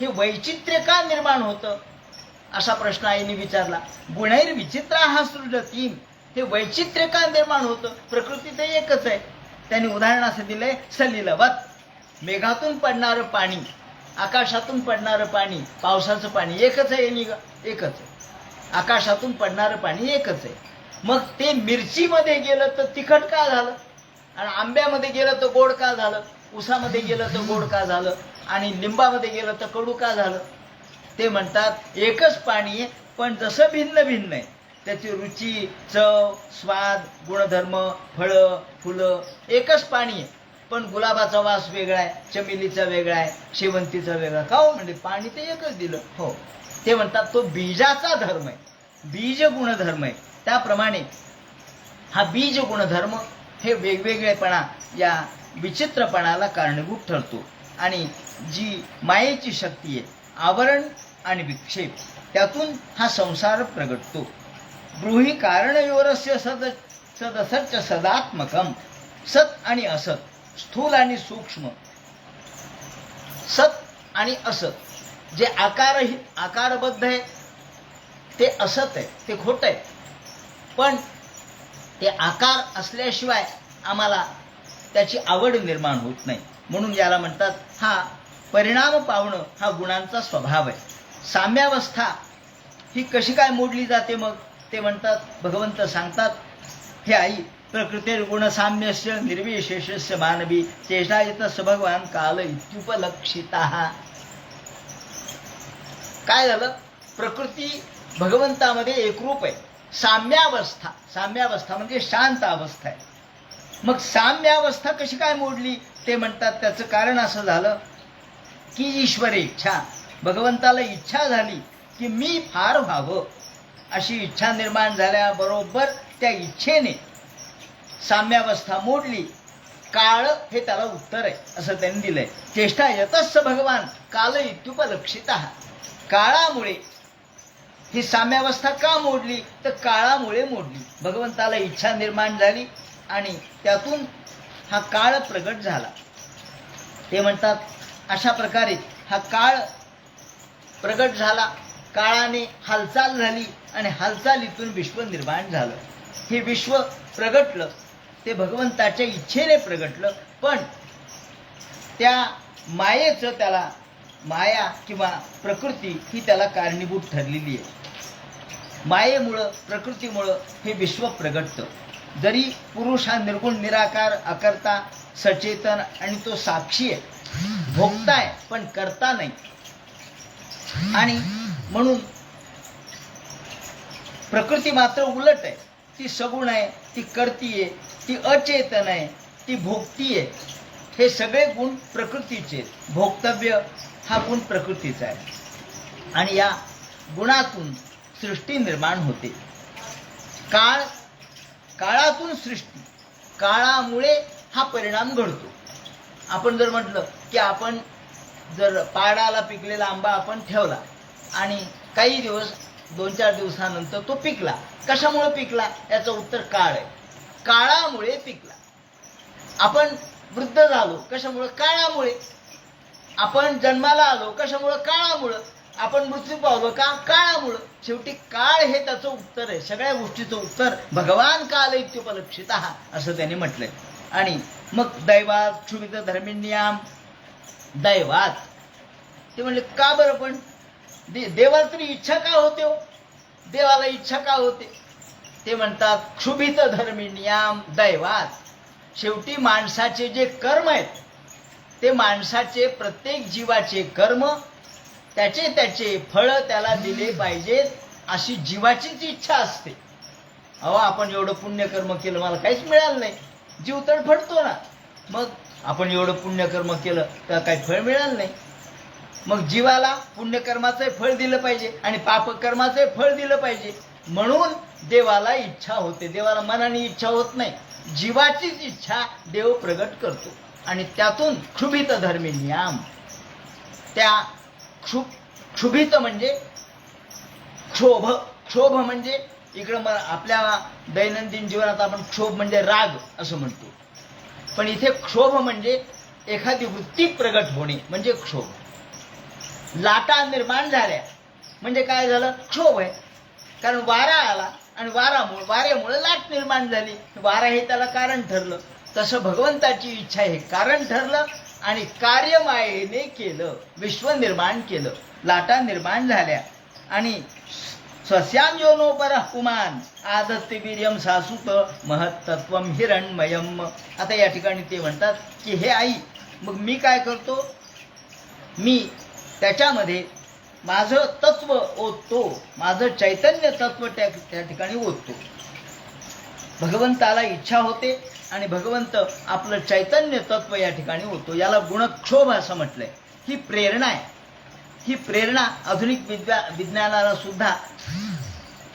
हे वैचित्र्य का निर्माण होतं असा प्रश्न आईने विचारला. गुणैर्विचित्रा सृजती, हे वैचित्र्य का निर्माण होतं? प्रकृती तर एकच आहे. त्यांनी उदाहरण असं दिलंय सलिलवत, मेघातून पडणारं पाणी, आकाशातून पडणारं पाणी, पावसाचं पाणी एकच आहे, एकच आहे. आकाशातून पडणारं पाणी एकच आहे. मग ते मिरचीमध्ये गेलं तर तिखट का झालं, आणि आंब्यामध्ये गेलं तर गोड का झालं, उसामध्ये गेलं तर गोड का झालं, आणि लिंबामध्ये गेलं तर कडू का झालं? ते म्हणतात एकच पाणी आहे, पण जसं भिन्न भिन्न आहे त्याची रुची, चव, स्वाद, गुणधर्म, फळं, फुलं एकच पाणी आहे, पण गुलाबाचा वास वेगळा आहे, चमेलीचा वेगळा आहे, शेवंतीचा वेगळा. का हो? म्हणजे पाणी ते एकच दिलं. हो, ते म्हणतात तो बीजाचा धर्म आहे, बीज गुणधर्म आहे. त्याप्रमाणे हा बीज गुणधर्म हे वेगवेगळेपणा, या विचित्रपणाला कारणीभूत ठरतो. आणि जी मायेची शक्ती आहे, आवरण आणि विक्षेप, त्यातून हा संसार प्रगटतो. ब्रूहि कारणयोरस्य सदसच्च सदात्मकम, सत आणि असत, स्थूल आणि सूक्ष्म. सत आणि असत जे आकारबद्ध आहे ते असत आहे, ते खोट आहे. पण ते आकार असल्याशिवाय आम्हाला त्याची आवड निर्माण होत नाही. म्हणून याला म्हणतात हा परिणाम पावणं हा गुणांचा स्वभाव आहे. साम्यावस्था ही कशी काय मोडली जाते? मग ते म्हणतात, भगवंत सांगतात, हे आई प्रकृतिर्गुण साम्यस्य निर्विशेषस्य मानवी चेष्टायतस भगवान काल इत्युपलक्षितः. काय झालं? प्रकृती भगवंतामध्ये एकरूप आहे. साम्यावस्था म्हणजे शांत अवस्था आहे. मग साम्यावस्था कशी काय मोडली? ते म्हणतात त्याचं कारण असं झालं की ईश्वरी इच्छा, भगवंताला इच्छा झाली की मी फार व्हावं, अशी इच्छा निर्माण झाल्याबरोबर त्या इच्छेने साम्यावस्था मोडली. काळ हे त्याला उत्तर आहे असं त्यांनी दिलंय. चेष्टा यतस्स भगवान काल इत्युपलक्षितः. काळामुळे ही साम्यावस्था का मोडली? तर काळामुळे मोडली. भगवंताला इच्छा निर्माण झाली आणि त्यातून हा काळ प्रगट झाला. ते म्हणतात अशा प्रकारे हा काळ प्रगट झाला, काळाने हालचाल झाली आणि हालचालीतून विश्व निर्माण झालं. हे विश्व प्रगटलं ते भगवंताच्या इच्छेने प्रगटलं, पण त्या मायेचं, त्याला माया किंवा प्रकृती ही त्याला कारणीभूत ठरलेली आहे. मायेमुळं, प्रकृतीमुळं हे विश्व प्रगटतं. जरी पुरुष हा निर्गुण, निराकार, अकर्ता, सचेतन आणि तो साक्षी आहे, भोगता आहे पण करता नाही. आणि म्हणून प्रकृती मात्र उलट आहे. ती सगुण आहे, ती करती आहे, ती अचेतन आहे, ती भोगती आहे. हे सगळे गुण प्रकृतीचे. भोक्तव्य हा गुण प्रकृतीचा आहे आणि या गुणातून सृष्टी निर्माण होते. काळातून सृष्टी, काळामुळे हा परिणाम घडतो. आपण जर म्हटलं की आपण जर पाडाला पिकलेला आंबा आपण ठेवला आणि काही दिवस, 2-4 दिवसानंतर तो पिकला. कशामुळे पिकला? याचं उत्तर काळ आहे. काळामुळे पिकला. आपण वृद्ध झालो कशामुळे? काळामुळे. आपण जन्माला आलो कशामुळे? काळामुळे. आपण मृत्यू पावलो का? काळामुळे. शेवटी काळ हे त्याचं उत्तर आहे. सगळ्या गोष्टीचं उत्तर भगवान काल इत्युपलक्षितः असं त्यांनी म्हटलंय. आणि मग दैवात क्षुभित धर्मिण्याम, दैवात ते म्हणले का बरं? पण देवाला तरी इच्छा का होते हो? देवाला इच्छा का होते? ते म्हणतात क्षुभित धर्मिण्याम दैवात. शेवटी माणसाचे जे कर्म आहेत ते माणसाचे, प्रत्येक जीवाचे कर्म त्याचे फळ त्याला दिले पाहिजेत अशी जीवाचीच इच्छा असते. अहो, आपण एवढं पुण्यकर्म केलं, मला काहीच मिळालं नाही, जीव तडफडतो ना. मग आपण एवढं पुण्यकर्म केलं तर काही फळ मिळालं नाही. मग जीवाला पुण्यकर्माचं फळ दिलं पाहिजे आणि पापकर्माचं फळ दिलं पाहिजे. म्हणून देवाला इच्छा होते. देवाला मनाने इच्छा होत नाही, जीवाचीच इच्छा देव प्रगट करतो. आणि त्यातून क्षुभित धर्मिण्याम, त्या क्षुभित म्हणजे क्षोभ. क्षोभ म्हणजे इकडं आपल्या दैनंदिन जीवनात आपण क्षोभ म्हणजे राग असं म्हणतो, पण इथे क्षोभ म्हणजे एखादी वृत्ती प्रगट होणे म्हणजे क्षोभ. लाटा निर्माण झाल्या म्हणजे काय झालं? क्षोभ आहे. कारण वारा आला आणि वाऱ्यामुळे लाट निर्माण झाली. वारा हे त्याला कारण ठरलं. तसं भगवंताची इच्छा हे कारण ठरलं आणि कार्यमायेने केलं, विश्व निर्माण केलं. लाटा निर्माण झाल्या आणि स्वस्याम योनो परः पुमान आदत्ते वीर्यम सासुत महत्तत्वम हिरण्मयम. आता या ठिकाणी ते म्हणतात की हे आई, मग मी काय करतो? मी त्याच्यामध्ये माझं तत्व ओततो, माझं चैतन्य तत्व त्या ठिकाणी ओततो. भगवंताला इच्छा होते आणि भगवंत आपलं चैतन्य तत्व या ठिकाणी होतो. याला गुणक्षोभ असं म्हटलंय. ही प्रेरणा आहे. ही प्रेरणा आधुनिक विज्ञानाला सुद्धा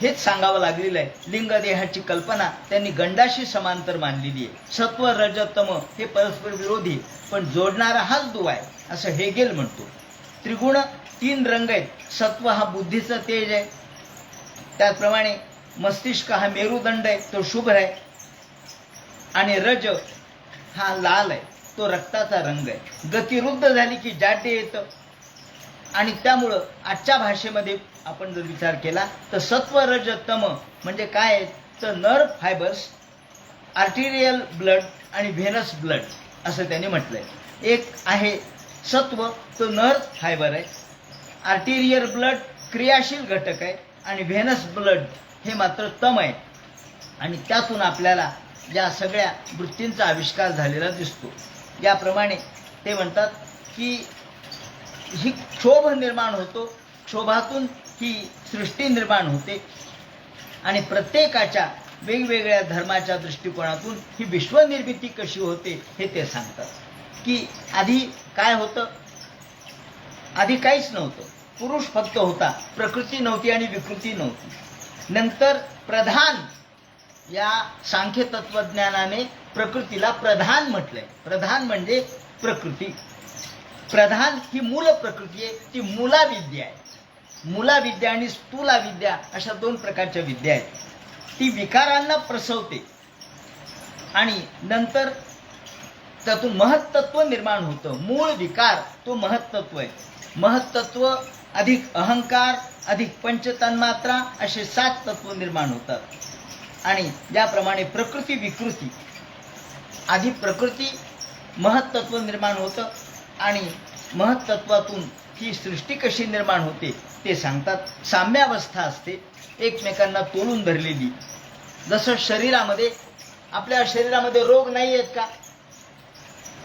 हेच सांगावं लागलेलं आहे. लिंगदेहाची कल्पना त्यांनी गंडाशी समांतर मानलेली आहे. सत्व रज तम हे परस्पर विरोधी पण जोडणारा हाच दुवा आहे असं हेगेल म्हणतो. त्रिगुण 3 रंग आहेत. सत्व हा बुद्धीचं तेज आहे, त्याचप्रमाणे मस्तिष्क हा मेरुदंड आहे, तो शुभ्र आहे, आणि रज हा लाल आहे, तो रक्ताचा रंग आहे. गतिरुद्ध झाली की जाड्य येतं. आणि त्यामुळं आजच्या भाषेमध्ये आपण जर विचार केला तर सत्व रज तम म्हणजे काय आहे? तर नर्व फायबर्स, आर्टिरियल ब्लड आणि व्हेनस ब्लड असं त्यांनी म्हटलंय. एक आहे सत्व, तो नर्व फायबर आहे. आर्टिरियल ब्लड क्रियाशील घटक आहे आणि व्हेनस ब्लड हे मात्र तम आहे. आणि त्यातून आपल्याला या सगळ्या वृत्तींचा आविष्कार झालेला दिसतो. याप्रमाणे ते म्हणतात की ही क्षोभ निर्माण होतो, क्षोभातून ही सृष्टी निर्माण होते आणि प्रत्येकाच्या वेगवेगळ्या धर्माच्या दृष्टिकोनातून ही विश्वनिर्मिती कशी होते हे ते सांगतात. की आधी काय होतं? आधी काहीच नव्हतं, पुरुष फक्त होता, प्रकृती नव्हती आणि विकृती नव्हती. नंतर प्रधान, या सांख्य तत्वज्ञानाने प्रकृतीला प्रधान म्हटलंय. प्रधान म्हणजे प्रकृती. प्रधान ही मूल प्रकृती आहे, ती मूलाविद्या आहे. मूलाविद्या आणि स्थूलाविद्या अशा दोन प्रकारच्या विद्या आहेत. ती विकारांना प्रसवते आणि नंतर त्यातून महत्तत्व निर्माण होतं. मूळ विकार तो महत्तत्व आहे. महत्तत्व अधिक अहंकार अधिक पंचतन्मात्रा असे 7 तत्व निर्माण होतात. आणि ज्याप्रमाणे प्रकृती विकृती, आधी प्रकृती महत्तत्व निर्माण होतं आणि महत्तत्वातून ही सृष्टी कशी निर्माण होते ते सांगतात. साम्यावस्था असते, एकमेकांना तोलून धरलेली. जसं शरीरामध्ये, आपल्या शरीरामध्ये रोग नाही आहेत का?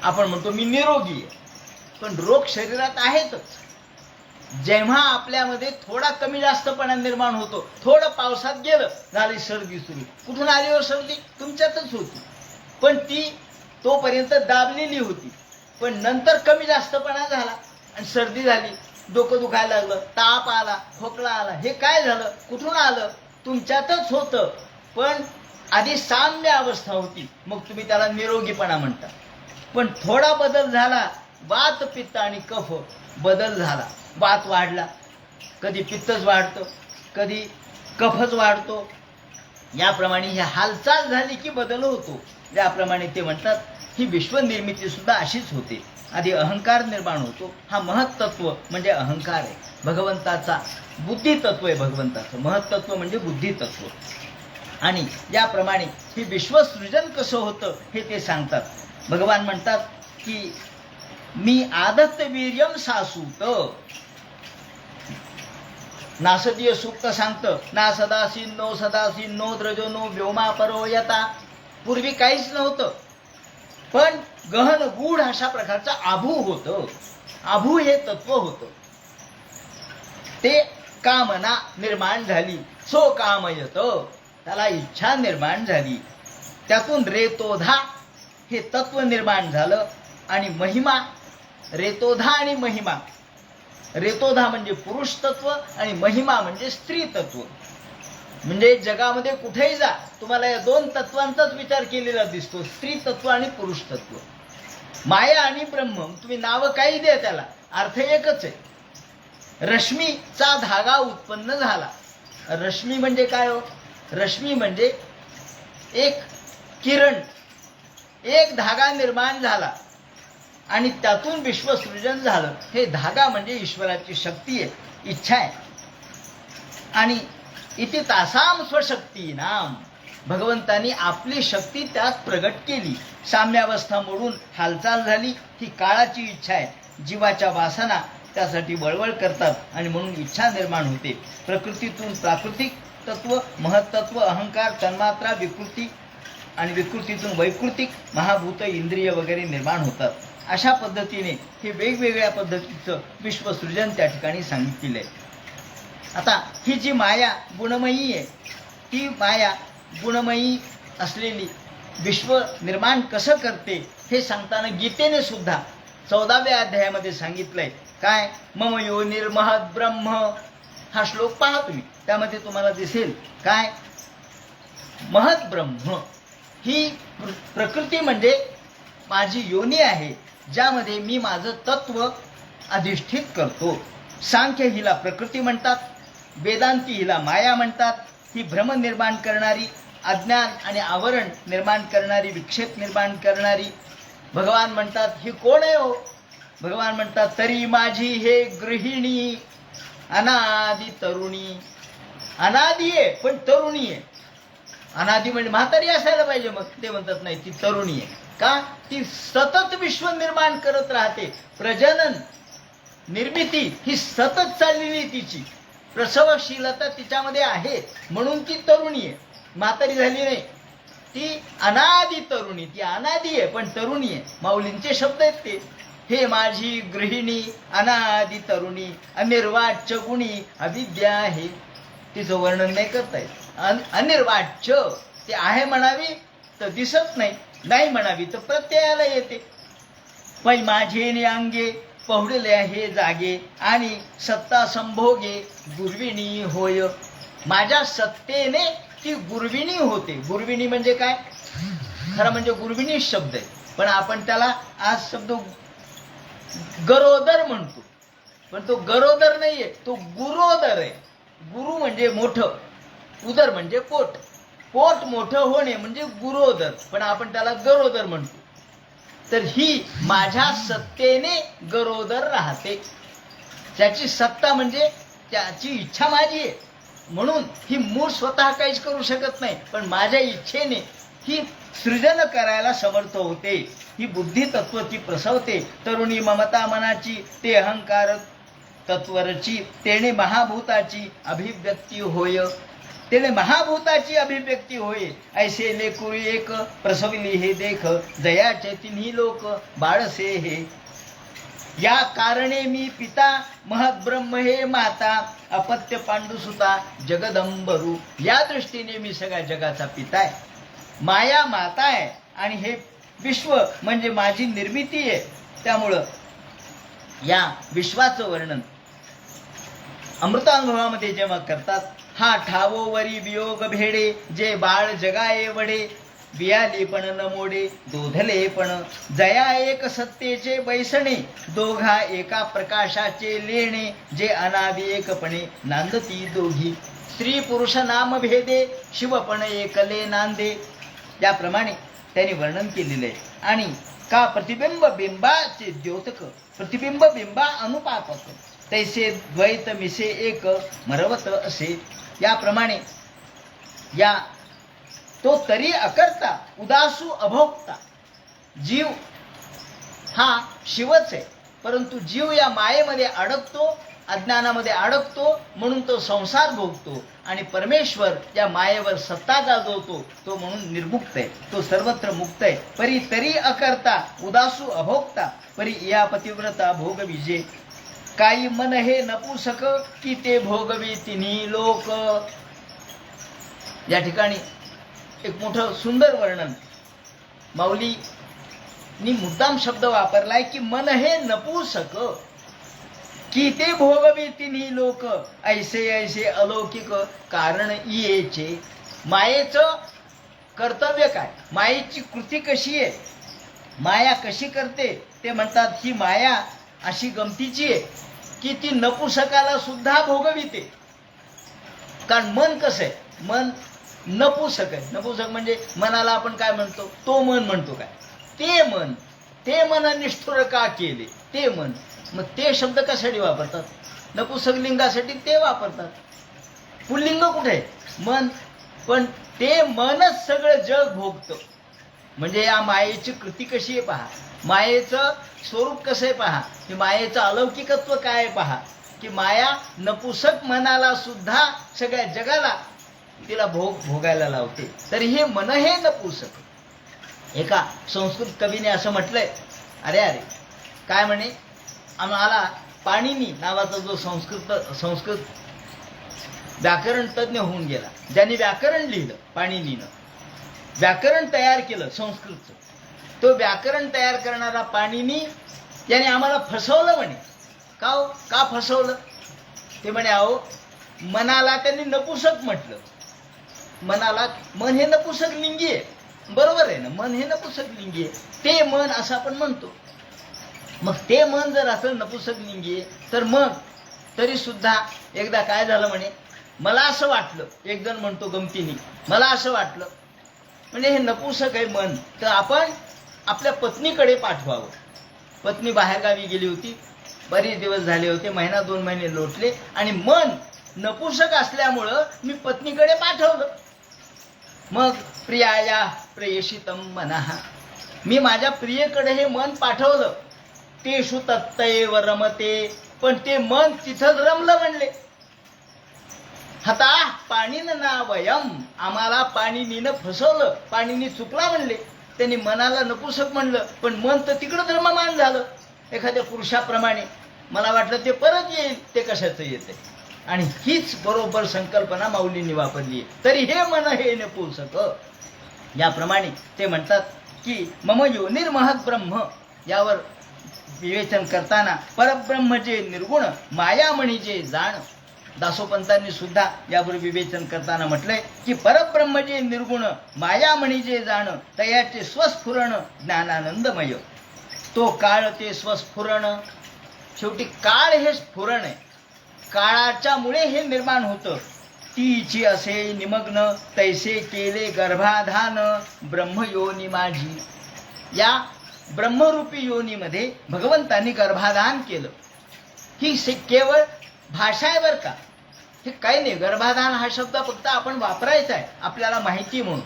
आपण म्हणतो मी निरोगी आहे, पण रोग शरीरात आहेतच. जेव्हा आपल्यामध्ये थोडा कमी जास्तपणा निर्माण होतो, थोडं पावसात गेलं, झाली सर्दी सुरू. कुठून आली हो सर्दी? तुमच्यातच होती, पण ती तोपर्यंत दाबलेली होती. पण नंतर कमी जास्तपणा झाला आणि सर्दी झाली, डोकं दुखायला लागलं, ताप आला, खोकला आला. हे काय झालं? कुठून आलं? तुमच्यातच होतं, पण आधी साम्य अवस्था होती, मग तुम्ही त्याला निरोगीपणा म्हणता. पण थोडा बदल झाला, वात पित्त आणि कफ बदल झाला. वात वाढला, कधी पित्तच वाढतं, कधी कफच वाढतो. याप्रमाणे ही हालचाल झाली की बदल होतो. ज्याप्रमाणे ते म्हणतात ही विश्वनिर्मिती सुद्धा अशीच होते. आधी अहंकार निर्माण होतो. हा महत्तत्व म्हणजे अहंकार आहे, भगवंताचा बुद्धितत्व आहे. भगवंताचं महत्तत्व म्हणजे बुद्धितत्व. आणि याप्रमाणे हे विश्वसृजन कसं होतं हे ते सांगतात. भगवान म्हणतात की मी आदत्त वीर्यम सासूत. नासदीय सूक्त सांगतं, ना सदासीन नो सदासीन नो द्रजो नो व्योमा परो यता. पूर्वी काहीच नव्हतं, पण गहन गूढ अशा प्रकारचं आभू होतं. आभू हे तत्व होतं. ते कामना निर्माण झाली, सो कामयत, त्याला इच्छा निर्माण झाली. त्यातून रेतोधा हे तत्व निर्माण झालं आणि महिमा, रेतोधा आणि महिमा. रेतोधा म्हणजे पुरुष तत्व आणि महिमा म्हणजे स्त्री तत्व. म्हणजे जगामध्ये कुठेही जा, तुम्हाला या 2 तत्वांचाच विचार केलेला दिसतो, स्त्री तत्व आणि पुरुष तत्व. माया आणि ब्रह्म, तुम्ही नावं काही द्या त्याला, अर्थ एकच आहे. रश्मीचा धागा उत्पन्न झाला. रश्मी म्हणजे काय हो? रश्मी म्हणजे एक किरण, एक धागा निर्माण झाला आणि त्यातून विश्वसृजन झालं. हे धागा म्हणजे ईश्वराची शक्ती आहे, इच्छा आहे. आणि इति तासाम स्वशक्ती नाम, भगवंतानी आपली शक्ती त्यात प्रगट केली. साम्यावस्था मोडून हालचाल झाली. ही काळाची इच्छा आहे. जीवाच्या वासना त्यासाठी वळवळ करतात आणि म्हणून इच्छा निर्माण होते. प्रकृतीतून प्राकृतिक तत्व, महत्तत्व, अहंकार, तन्मात्रा, विकृती आणि विकृतीतून वैकृतिक महाभूत, इंद्रिय वगैरे निर्माण होतात. अशा पद्धतीने हे वेगवेगळ्या पद्धतीचं विश्वसृजन त्या ठिकाणी सांगितलेलं आहे. आता ही जी माया गुणमयी आहे, ती माया गुणमयी असलेली विश्व निर्माण कसं करते हे सांगताना गीतेने सुद्धा 14व्या अध्यायामध्ये सांगितलंय. काय? मम योनिर्महद् ब्रह्म. हा श्लोक पहा तुम्ही, त्यामध्ये तुम्हाला दिसेल काय? महत् ब्रह्म ही प्रकृती म्हणजे माझी योनी आहे, ज्यामध्ये मी माझं तत्व अधिष्ठित करतो. सांख्य हिला प्रकृती म्हणतात, वेदांती हिला माया म्हणतात. ही भ्रम निर्माण करणारी, अज्ञान आणि आवरण निर्माण करणारी, विक्षेप निर्माण करणारी. भगवान म्हणतात ही कोण आहे हो? भगवान म्हणतात तरी माझी हे गृहिणी अनादी तरुणी. अनादी आहे पण तरुणी आहे. अनादी म्हणजे म्हातारी असायला पाहिजे, मग ते म्हणतात नाही, ती तरुणी आहे. का? ती सतत विश्व निर्माण करत राहते. प्रजनन निर्मिती ही सतत चाललेली, तिची प्रसवशीलता तिच्यामध्ये आहे, म्हणून ती तरुणी आहे, म्हातारी झाली नाही. ती अनादी तरुणी, ती अनादी आहे पण तरुणी आहे. माऊलींचे शब्द आहेत ते. हे माझी गृहिणी अनादी तरुणी अनिर्वाच्य गुणी अविद्या आहे. तिचं वर्णन नाही करता येत. अनिर्वाच्य ते आहे म्हणावी तर दिसत नाही, नाही म्हणावी तर प्रत्ययाला येते. पै माझे अंगे पहुडले हे जागे आणि सत्ता संभोगे गुरविणी होय. माझ्या सत्तेने ती गुरविणी होते. गुरविणी म्हणजे काय? खरं म्हणजे गुरविणी शब्द आहे, पण आपण त्याला आज शब्द गरोदर म्हणतो, पण तो गरोदर नाहीये, तो गुरोदर आहे. गुरु म्हणजे मोठं, उदर म्हणजे पोट, पोट मोठं होणे म्हणजे गुरोदर, पण आपण त्याला गरोदर म्हणतो. तर ही माझ्या सत्तेने गरोदर राहते. त्याची सत्ता म्हणजे त्याची इच्छा माझी आहे, म्हणून ही मूळ स्वतः काहीच करू शकत नाही, पण माझ्या इच्छेने ही सृजन करायला समर्थ होते. ही बुद्धी तत्व ती प्रसवते. तरुणी ममता मनाची ते अहंकार तत्वरची तेने महाभूताची अभिव्यक्ती होय. तेने महाभूताची अभिव्यक्ती होय. ऐसे लेकुरी एक प्रसविली हे देख जयाचे तिन्ही लोक बाळसे हे. या कारणे मी पिता महत ब्रह्म हे माता अपत्य पांडुसुता जगदंबरू. या दृष्टीने मी सगळ्या जगाचा पिता आहे, माया माता आहे आणि हे विश्व म्हणजे माझी निर्मिती आहे. त्यामुळं या विश्वाचं वर्णन अमृतानुभवामध्ये जेव्हा करतात, हा ठावो वरी वियोग भेडे जे बाळ जगाये वडे बियाले पण न मोडे दोधले पण जया एक सत्तेचे बैसणे दोघा एका प्रकाशाचे लेणे जे अनादी एकपणे नांदती दोघी स्त्री पुरुष नाम भेदे शिवपण एकले नांदे. त्याप्रमाणे त्यांनी वर्णन केलेलं आहे. आणि का प्रतिबिंब बिंबाचे द्योतक प्रतिबिंब बिंबा अनुपापक तैसे द्वैत मिसे एक मरवत असे. याप्रमाणे या तो तरी अकर्ता उदासू अभोक्ता. जीव हा शिवच आहे, परंतु जीव या मायेमध्ये अडकतो, अज्ञानामध्ये अडकतो, म्हणून तो संसार भोगतो. आणि परमेश्वर या मायेवर सत्ता गाजवतो, तो म्हणून निर्मुक्त आहे, तो सर्वत्र मुक्त आहे. परी तरी अकर्ता उदासू अभोक्ता परी या पतिव्रता भोगविजे. काही मन हे नपुसक की ते भोगवी तिन्ही लोक. या ठिकाणी एक मोठं सुंदर वर्णन माऊलींनी मुद्दाम शब्द वापरलाय की मन हे नपुसक की ते भोगवी तिन्ही लोक ऐसे ऐसे अलौकिक कारण इयेचे. मायेचं कर्तव्य काय, मायेची कृती कशी आहे, माया कशी करते ते म्हणतात. ही माया अशी गमतीची आहे की ती नपुसकाला सुद्धा भोगविते. कारण मन कसं आहे, मन नपुसक आहे. नपुसक म्हणजे मनाला आपण काय म्हणतो, तो मन म्हणतो काय, ते मन, ते मन निष्ठुर का केले ते मन. मग ते शब्द कशासाठी वापरतात, नपुसक लिंगासाठी ते वापरतात. पुल्लिंग कुठे आहे, मन, पण ते मनच सगळं जग भोगतं. म्हणजे या मायेची कृती कशी आहे पहा, मायेचं स्वरूप कसं आहे पहा, की मायेचं अलौकिकत्व काय आहे पहा, की माया नपुसक मनाला सुद्धा सगळ्या जगाला तिला भोगायला लावते. तर हे मन हे नपुसक. एका संस्कृत कवीने असं म्हटलंय, अरे अरे काय म्हणे, आम्हाला पाणिनी नावाचा जो संस्कृत व्याकरण तज्ञ होऊन गेला, ज्यांनी व्याकरण लिहिलं, पाणिनीनं व्याकरण तयार केलं संस्कृतचं, तो व्याकरण तयार करणारा पाणिनी याने आम्हाला फसवलं म्हणे. का हो, का फसवलं ते म्हणे, अहो मनाला त्यांनी नपुसक म्हटलं. मनाला, मन हे नपुसक लिंगी आहे, बरोबर आहे ना, मन हे नपुसक लिंगी आहे, ते मन असं आपण म्हणतो. मग ते मन जर असं नपुसक लिंगी आहे तर मग तरी सुद्धा एकदा काय झालं म्हणे, मला असं वाटलं, एक जण म्हणतो गमतीने, मला असं वाटलं म्हणजे हे नपुसक आहे मन, तर आपण आपल्या पत्नीकडे पाठवावं. पत्नी बाहेरगावी गेली होती, बरेच दिवस झाले होते, महिना 2 महिने लोटले, आणि मन नपुसक असल्यामुळं मी पत्नीकडे पाठवलं. मग प्रियाया प्रेयसितम मनः, मी माझ्या प्रियेकडे हे मन पाठवलं. तेषु तत्तैव रमते, पण ते मन तिथंच रमलं म्हणले. हता पाणीन ना वयम, आम्हाला पाणीनीनं फसवलं, पाणीनी चुकला म्हणले. त्यांनी मनाला नपुसक म्हणलं, पण मन तर तिकडं धर्ममान झालं एखाद्या पुरुषाप्रमाणे. मला वाटलं ते परत येईल, ते कशाचं येते. आणि हीच बरोबर संकल्पना माऊलींनी वापरली आहे. तरी हे मन हे नपुसक, याप्रमाणे ते म्हणतात की मम योनिर्महत ब्रह्म, यावर विवेचन करताना परब्रह्म जे निर्गुण, मायामणी जे जाण. दासोपंतांनी सुद्धा यावर विवेचन करताना म्हटलंय की परब्रह्म जे निर्गुण, मायामणी जे जाण, तयाचे स्वस्फुरण ज्ञानानंदमय. तो काळ ते स्वस्फुरण, शेवटी काळ हे स्फुरण आहे. काळाच्या मुळे हे निर्माण होतं. तीची असे निमग्न, तैसे केले गर्भाधान, ब्रह्मयोनी माझी. या ब्रह्मरूपी योनीमध्ये भगवंतांनी गर्भाधान केलं. ही केवळ भाषा आहे बरं का, हे काही नाही. गर्भाधान हा शब्द फक्त आपण वापरायचा आहे आपल्याला माहिती म्हणून,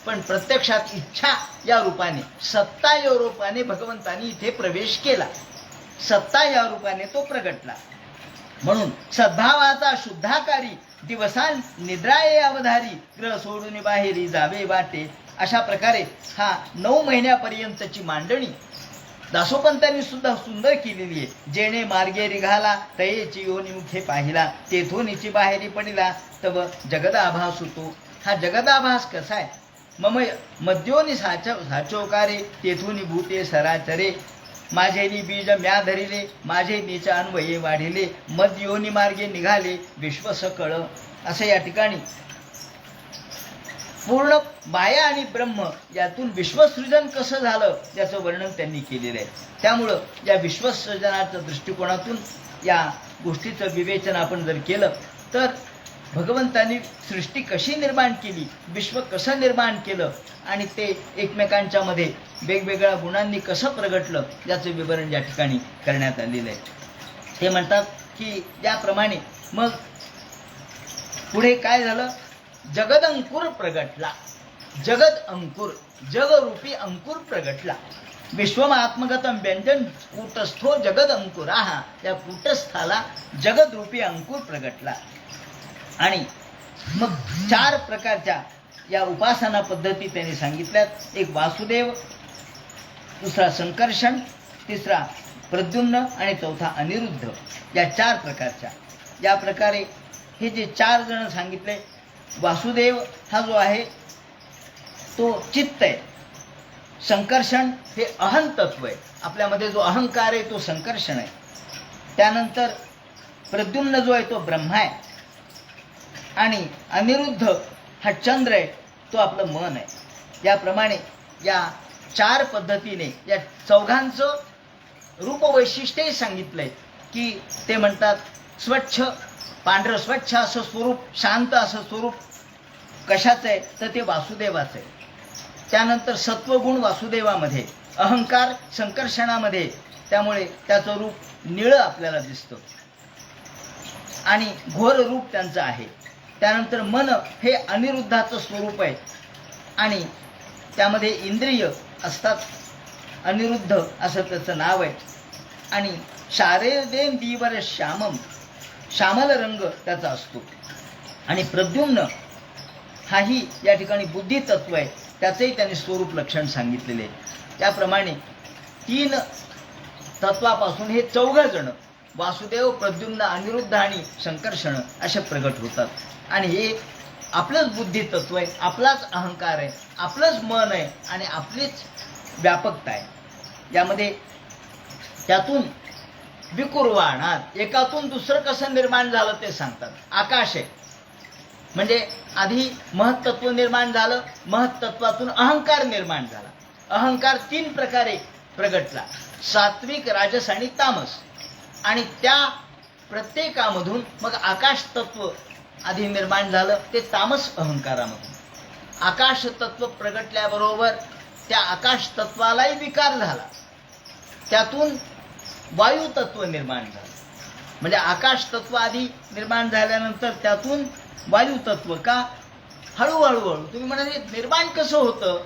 पण प्रत्यक्षात इच्छा या रूपाने, सत्ता या रूपाने भगवंतांनी इथे प्रवेश केला. सत्ता या रूपाने तो प्रगटला. म्हणून सद्भावाचा शुद्धाकारी, दिवसा निद्राये अवधारी, ग्रह सोडून बाहेरी जावे वाटे. अशा प्रकारे हा 9 महिन्यापर्यंतची मांडणी दासोपंतांनी सुद्धा सुंदर केलेली आहे. जेणे मार्गे निघाला, तयेची योनी मुखे पाहिला, तेथूनची बाहेरी पडिला, तव जगदाभास होतो. हा जगदाभास कसा आहे? मम मद्योनी साचोकारे, तेथून भूते सराचरे. माझेनी बीज म्या धरिले, माझे नीच अन्वये वाढिले, मद्योनी मार्गे निघाले, विश्व सकळ. असं या ठिकाणी पूर्ण माया आणि ब्रह्म यातून विश्वसृजन कसं झालं याचं वर्णन त्यांनी केलेलं आहे. त्यामुळं या विश्वसृजनाच्या दृष्टिकोनातून या गोष्टीचं विवेचन आपण जर केलं तर भगवंतांनी सृष्टी कशी निर्माण केली, विश्व कसं निर्माण केलं आणि ते एकमेकांच्या मध्ये वेगवेगळ्या गुणांनी कसं प्रगटलं याचं विवरण या ठिकाणी करण्यात आलेलं आहे. ते म्हणतात की याप्रमाणे मग पुढे काय झालं? जगद अंकुर प्रगटला. जगद अंकुर, जगरूपी अंकुर प्रगटला. विश्वमात्मगतम व्यंजन कूटस्थो जगद अंकुर. या कूटस्थाला जगदरूपी अंकुर प्रगटला. आणि मग 4 प्रकारच्या या उपासना पद्धती त्यांनी सांगितल्यात. एक वासुदेव, दुसरा संकर्षण, तिसरा प्रद्युम्न आणि चौथा अनिरुद्ध. या 4 प्रकारच्या, या प्रकारे हे जे 4 जण सांगितले. वासुदेव हा जो आहे तो चित्त आहे. संकर्षण हे अहं तत्व आहे, आपल्यामध्ये जो अहंकार आहे तो संकर्षण आहे. त्यानंतर प्रद्युम्न जो आहे तो ब्रह्म आहे. आणि अनिरुद्ध हा चंद्र आहे, तो आपलं मन आहे. याप्रमाणे या 4 पद्धतीने या चौघांचं रूपवैशिष्ट्यही सांगितलंय की ते म्हणतात स्वच्छ, पांढरं स्वच्छ असं स्वरूप, शांत असं स्वरूप कशाचं आहे तर ते वासुदेवाचं आहे. त्यानंतर सत्वगुण वासुदेवामध्ये, अहंकार संकर्षणामध्ये, त्यामुळे त्याचं रूप निळं आपल्याला दिसतं आणि घोर रूप त्यांचं आहे. त्यानंतर मन हे अनिरुद्धाचं स्वरूप आहे आणि त्यामध्ये इंद्रिय असतात. अनिरुद्ध असं त्याचं नाव आहे. आणि शारेदेन दीवर श्यामम, श्यामल रंग त्याचा असतो. आणि प्रद्युम्न हाही या ठिकाणी बुद्धी तत्व आहे, त्याचंही त्यांनी स्वरूप लक्षण सांगितलेले आहे. त्याप्रमाणे 3 तत्वापासून हे 4 जण वासुदेव, प्रद्युम्न, अनिरुद्ध आणि संकर्षण असे प्रगट होतात. आणि हे आपलंच बुद्धी तत्व आहे, आपलाच अहंकार आहे, आपलंच मन आहे आणि आपलीच व्यापकता आहे. यामध्ये त्यातून विकुर्वाणात, एकातून दुसरं कसं निर्माण झालं ते सांगतात. आकाश आहे म्हणजे आधी महत्त्व निर्माण झालं, महत्त्वातून अहंकार निर्माण झाला. अहंकार 3 प्रकारे प्रगटला, सात्विक, राजस आणि तामस. आणि त्या प्रत्येकामधून मग आकाश तत्व आधी निर्माण झालं, ते तामस अहंकारामधून. आकाश तत्व प्रगटल्याबरोबर त्या आकाश तत्वालाही विकार झाला, त्यातून वायू तत्व निर्माण झालं. म्हणजे आकाश तत्व आधी निर्माण झाल्यानंतर त्यातून वायू तत्व. का? हळूहळू तुम्ही म्हणाले निर्माण कसं होतं,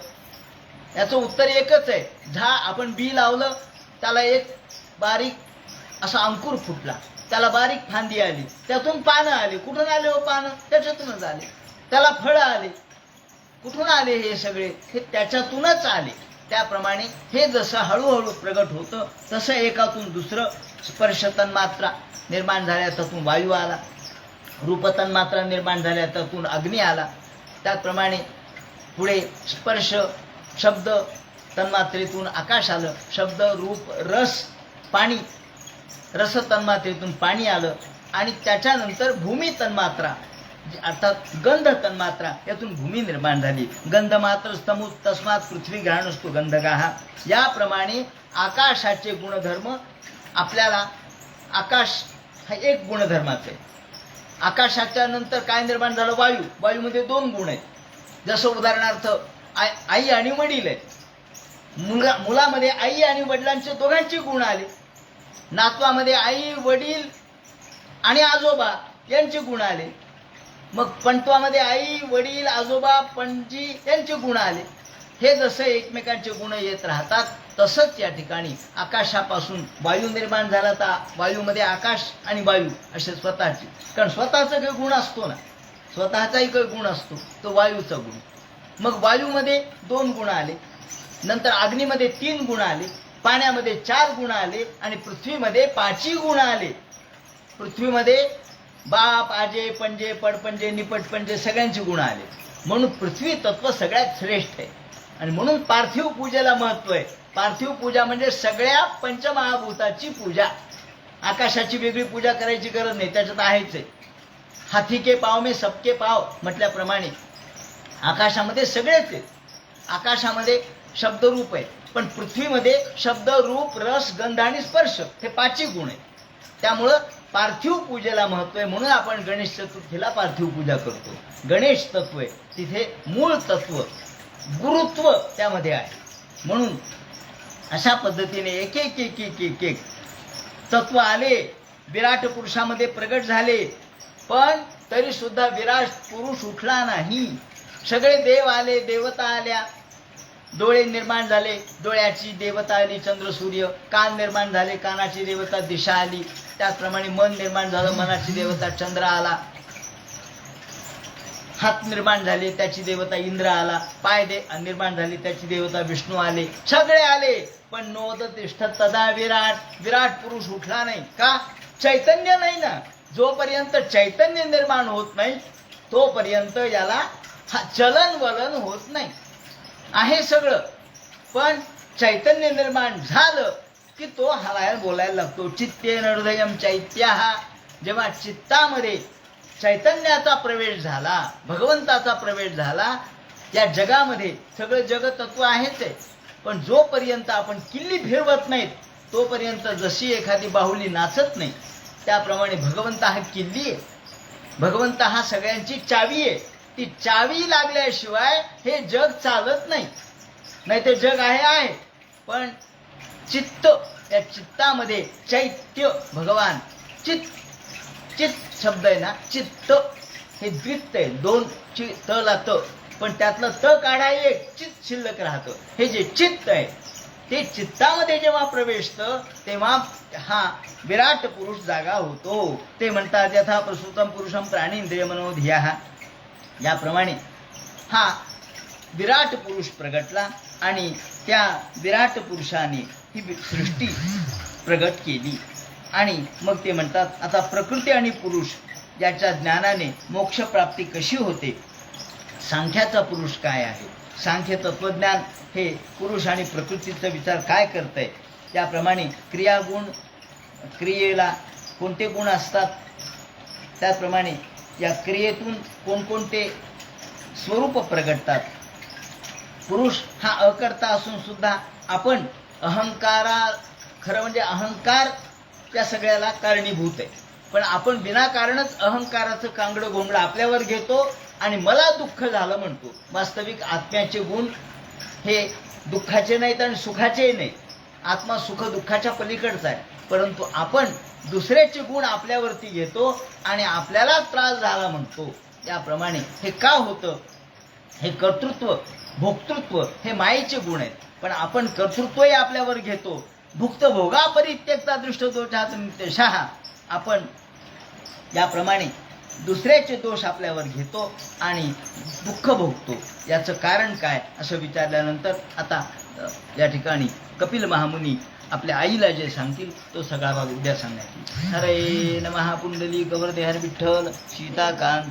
याचं उत्तर एकच आहे. आपण बी लावलं, त्याला एक बारीक असा अंकुर फुटला, त्याला बारीक फांदी आली, त्यातून पानं आली. कुठून आले हो पानं? त्याच्यातूनच आले. त्याला फळं आले. कुठून आले हे सगळे? हे त्याच्यातूनच आले. त्याप्रमाणे हे जसं हळूहळू प्रगट होतं तसं एकातून दुसरं स्पर्श तन्मात्रा निर्माण झाल्या, त्यातून वायू आला. रूप तन्मात्रा निर्माण झाल्या, त्यातून अग्नी आला. त्याचप्रमाणे पुढे स्पर्श शब्द तन्मात्रेतून आकाश आलं. शब्द रूप रस पाणी, रस तन्मात्रेतून पाणी आलं. आणि त्याच्यानंतर भूमी तन्मात्रा अर्थात गंध तन्मात्रा, यातून भूमी निर्माण झाली. गंध मात्र स्तमू तस्मात पृथ्वी घ्राणस्तु गंधगाः. याप्रमाणे आकाशाचे गुणधर्म आपल्याला, आकाश हा एक गुणधर्माचं आहे. आकाशाच्या नंतर काय निर्माण झालं? वायू. वायूमध्ये 2 गुण आहेत. जसं उदाहरणार्थ आई आणि वडील आहेत. मुलामध्ये आई आणि वडिलांचे दोघांचे गुण आले. नातवामध्ये आई वडील आणि आजोबा यांचे गुण आले. मग पणत्वामध्ये आई वडील आजोबा पणजी यांचे गुण आले. हे जसं एकमेकांचे गुण येत राहतात तसंच या ठिकाणी आकाशापासून वायू निर्माण झाला, तर वायूमध्ये आकाश आणि वायू असे स्वतःचे, कारण स्वतःचा काही गुण असतो ना, स्वतःचाही काही गुण असतो, तो वायूचा गुण. मग वायूमध्ये 2 गुण आले. नंतर अग्नीमध्ये 3 गुण आले. पाण्यामध्ये 4 गुण आले. आणि पृथ्वीमध्ये 5 गुण आले. पृथ्वीमध्ये बाप आजे पंजे पडपंजे निपटपंजे सगळ्यांचे गुण आले. म्हणून पृथ्वी तत्व सगळ्यात श्रेष्ठ आहे. आणि म्हणून पार्थिव पूजेला महत्व आहे. पार्थिव पूजा म्हणजे सगळ्या पंचमहाभूताची पूजा. आकाशाची वेगळी पूजा करायची गरज नाही, त्याच्यात आहेच आहे. हाथी के पाव में सबके पाव म्हटल्याप्रमाणे आकाशामध्ये सगळेच आहेत. आकाशामध्ये शब्दरूप आहे, पण पृथ्वीमध्ये शब्द रूप रस गंध आणि स्पर्श हे 5 गुण आहेत. त्यामुळं पार्थिव पूजेला महत्व आहे. म्हणून आपण गणेश चतुर्थीला पार्थिव पूजा करतो. गणेश तत्व आहे, तिथे मूळ तत्व गुरुत्व त्यामध्ये आहे. म्हणून अशा पद्धतीने एक एक एक एक एक एक तत्व आले, विराट पुरुषामध्ये प्रगट झाले. पण तरी सुद्धा विराट पुरुष उठला नाही. सगळे देव आले, देवता आल्या, डोळे निर्माण झाले, डोळ्याची देवता आली चंद्र सूर्य. कान निर्माण झाले, कानाची देवता दिशा आली. त्याचप्रमाणे मन निर्माण झालं, मनाची देवता चंद्र आला. हात निर्माण झाले, त्याची देवता इंद्र आला. पाय निर्माण झाले, त्याची देवता विष्णू आले. सगळे आले, पण नोद तिष्ठ तदा विराट. विराट पुरुष उठला नाही. का? चैतन्य नाही ना. जोपर्यंत चैतन्य निर्माण होत नाही तोपर्यंत याला चलन वलन होत नाही. आहे सगळं, पण चैतन्य निर्माण झालं की तो हलायला बोलायला लागतो. चित्तेन हृदयम चैत्याः. जेव्हा चित्तामध्ये चैतन्याचा प्रवेश झाला, भगवंताचा प्रवेश झाला, या जगामध्ये सगळं जगतत्व आहेच आहे. पण जोपर्यंत आपण किल्ली फिरवत नाहीत तोपर्यंत जशी एखादी बाहुली नाचत नाही, त्याप्रमाणे भगवंत हा किल्ली आहे. भगवंत हा सगळ्यांची चावी आहे. ती चावी लागल्याशिवाय हे जग चालत नाही. नाही ते जग आहे, पण चित्त, या चित्तामध्ये चैत्य भगवान. चित्त शब्द आहे ना, चित्त हे द्वित्त आहे. 2 तला त, पण त्यातलं त काढा एक, चित्त शिल्लक राहतं. हे जे चित्त आहे ते चित्तामध्ये जेव्हा प्रवेशतं तेव्हा हा विराट पुरुष जागा होतो. ते म्हणतात यथा प्रसूतम पुरुषम प्राणींद्रिय मनोधियाः. याप्रमाणे हा विराट पुरुष प्रगटला आणि त्या विराट पुरुषाने ही सृष्टी प्रगट केली. आणि मग ते म्हणतात आता प्रकृती आणि पुरुष याच्या ज्ञानाने मोक्षप्राप्ती कशी होते, सांख्याचा पुरुष काय आहे, सांख्य तत्वज्ञान हे पुरुष आणि प्रकृतीचा विचार काय करतंय. त्याप्रमाणे क्रियागुण, क्रियेला कोणते गुण असतात, त्याप्रमाणे या क्रियेतून कोणकोणते स्वरूप प्रगटतात. पुरुष हा अकर्ता असून सुद्धा आपण खरं म्हणजे अहंकार त्या सगळ्याला कारणीभूत आहे. पण आपण विनाकारणच अहंकाराचं कांगडं घोंगडं आपल्यावर घेतो आणि मला दुःख झालं म्हणतो. वास्तविक आत्म्याचे गुण हे दुःखाचे नाहीत आणि सुखाचेही नाहीत. आत्मा सुख दुःखाच्या पलीकडचा आहे. परंतु आपण दुसऱ्याचे गुण आपल्यावरती घेतो आणि आपल्याला त्रास झाला म्हणतो. याप्रमाणे हे का होतं? हे कर्तृत्व भोक्तृत्व हे मायेचे गुण आहेत. पण आपण कर्तृत्वही आपल्यावर घेतो भुक्त भोगा परित्यक्ता दृष्ट दोषात नित्यशः. आपण याप्रमाणे दुसऱ्याचे दोष आपल्यावर घेतो आणि दुःख भोगतो. याचं कारण काय असं विचारल्यानंतर आता या ठिकाणी कपिल महामुनी आपल्या आईला जे सांगतील तो सगळा भाग उद्या सांगण्यात येईल. हरे नमः. पुंडलिक वरदे हर विठ्ठल सीताकांत.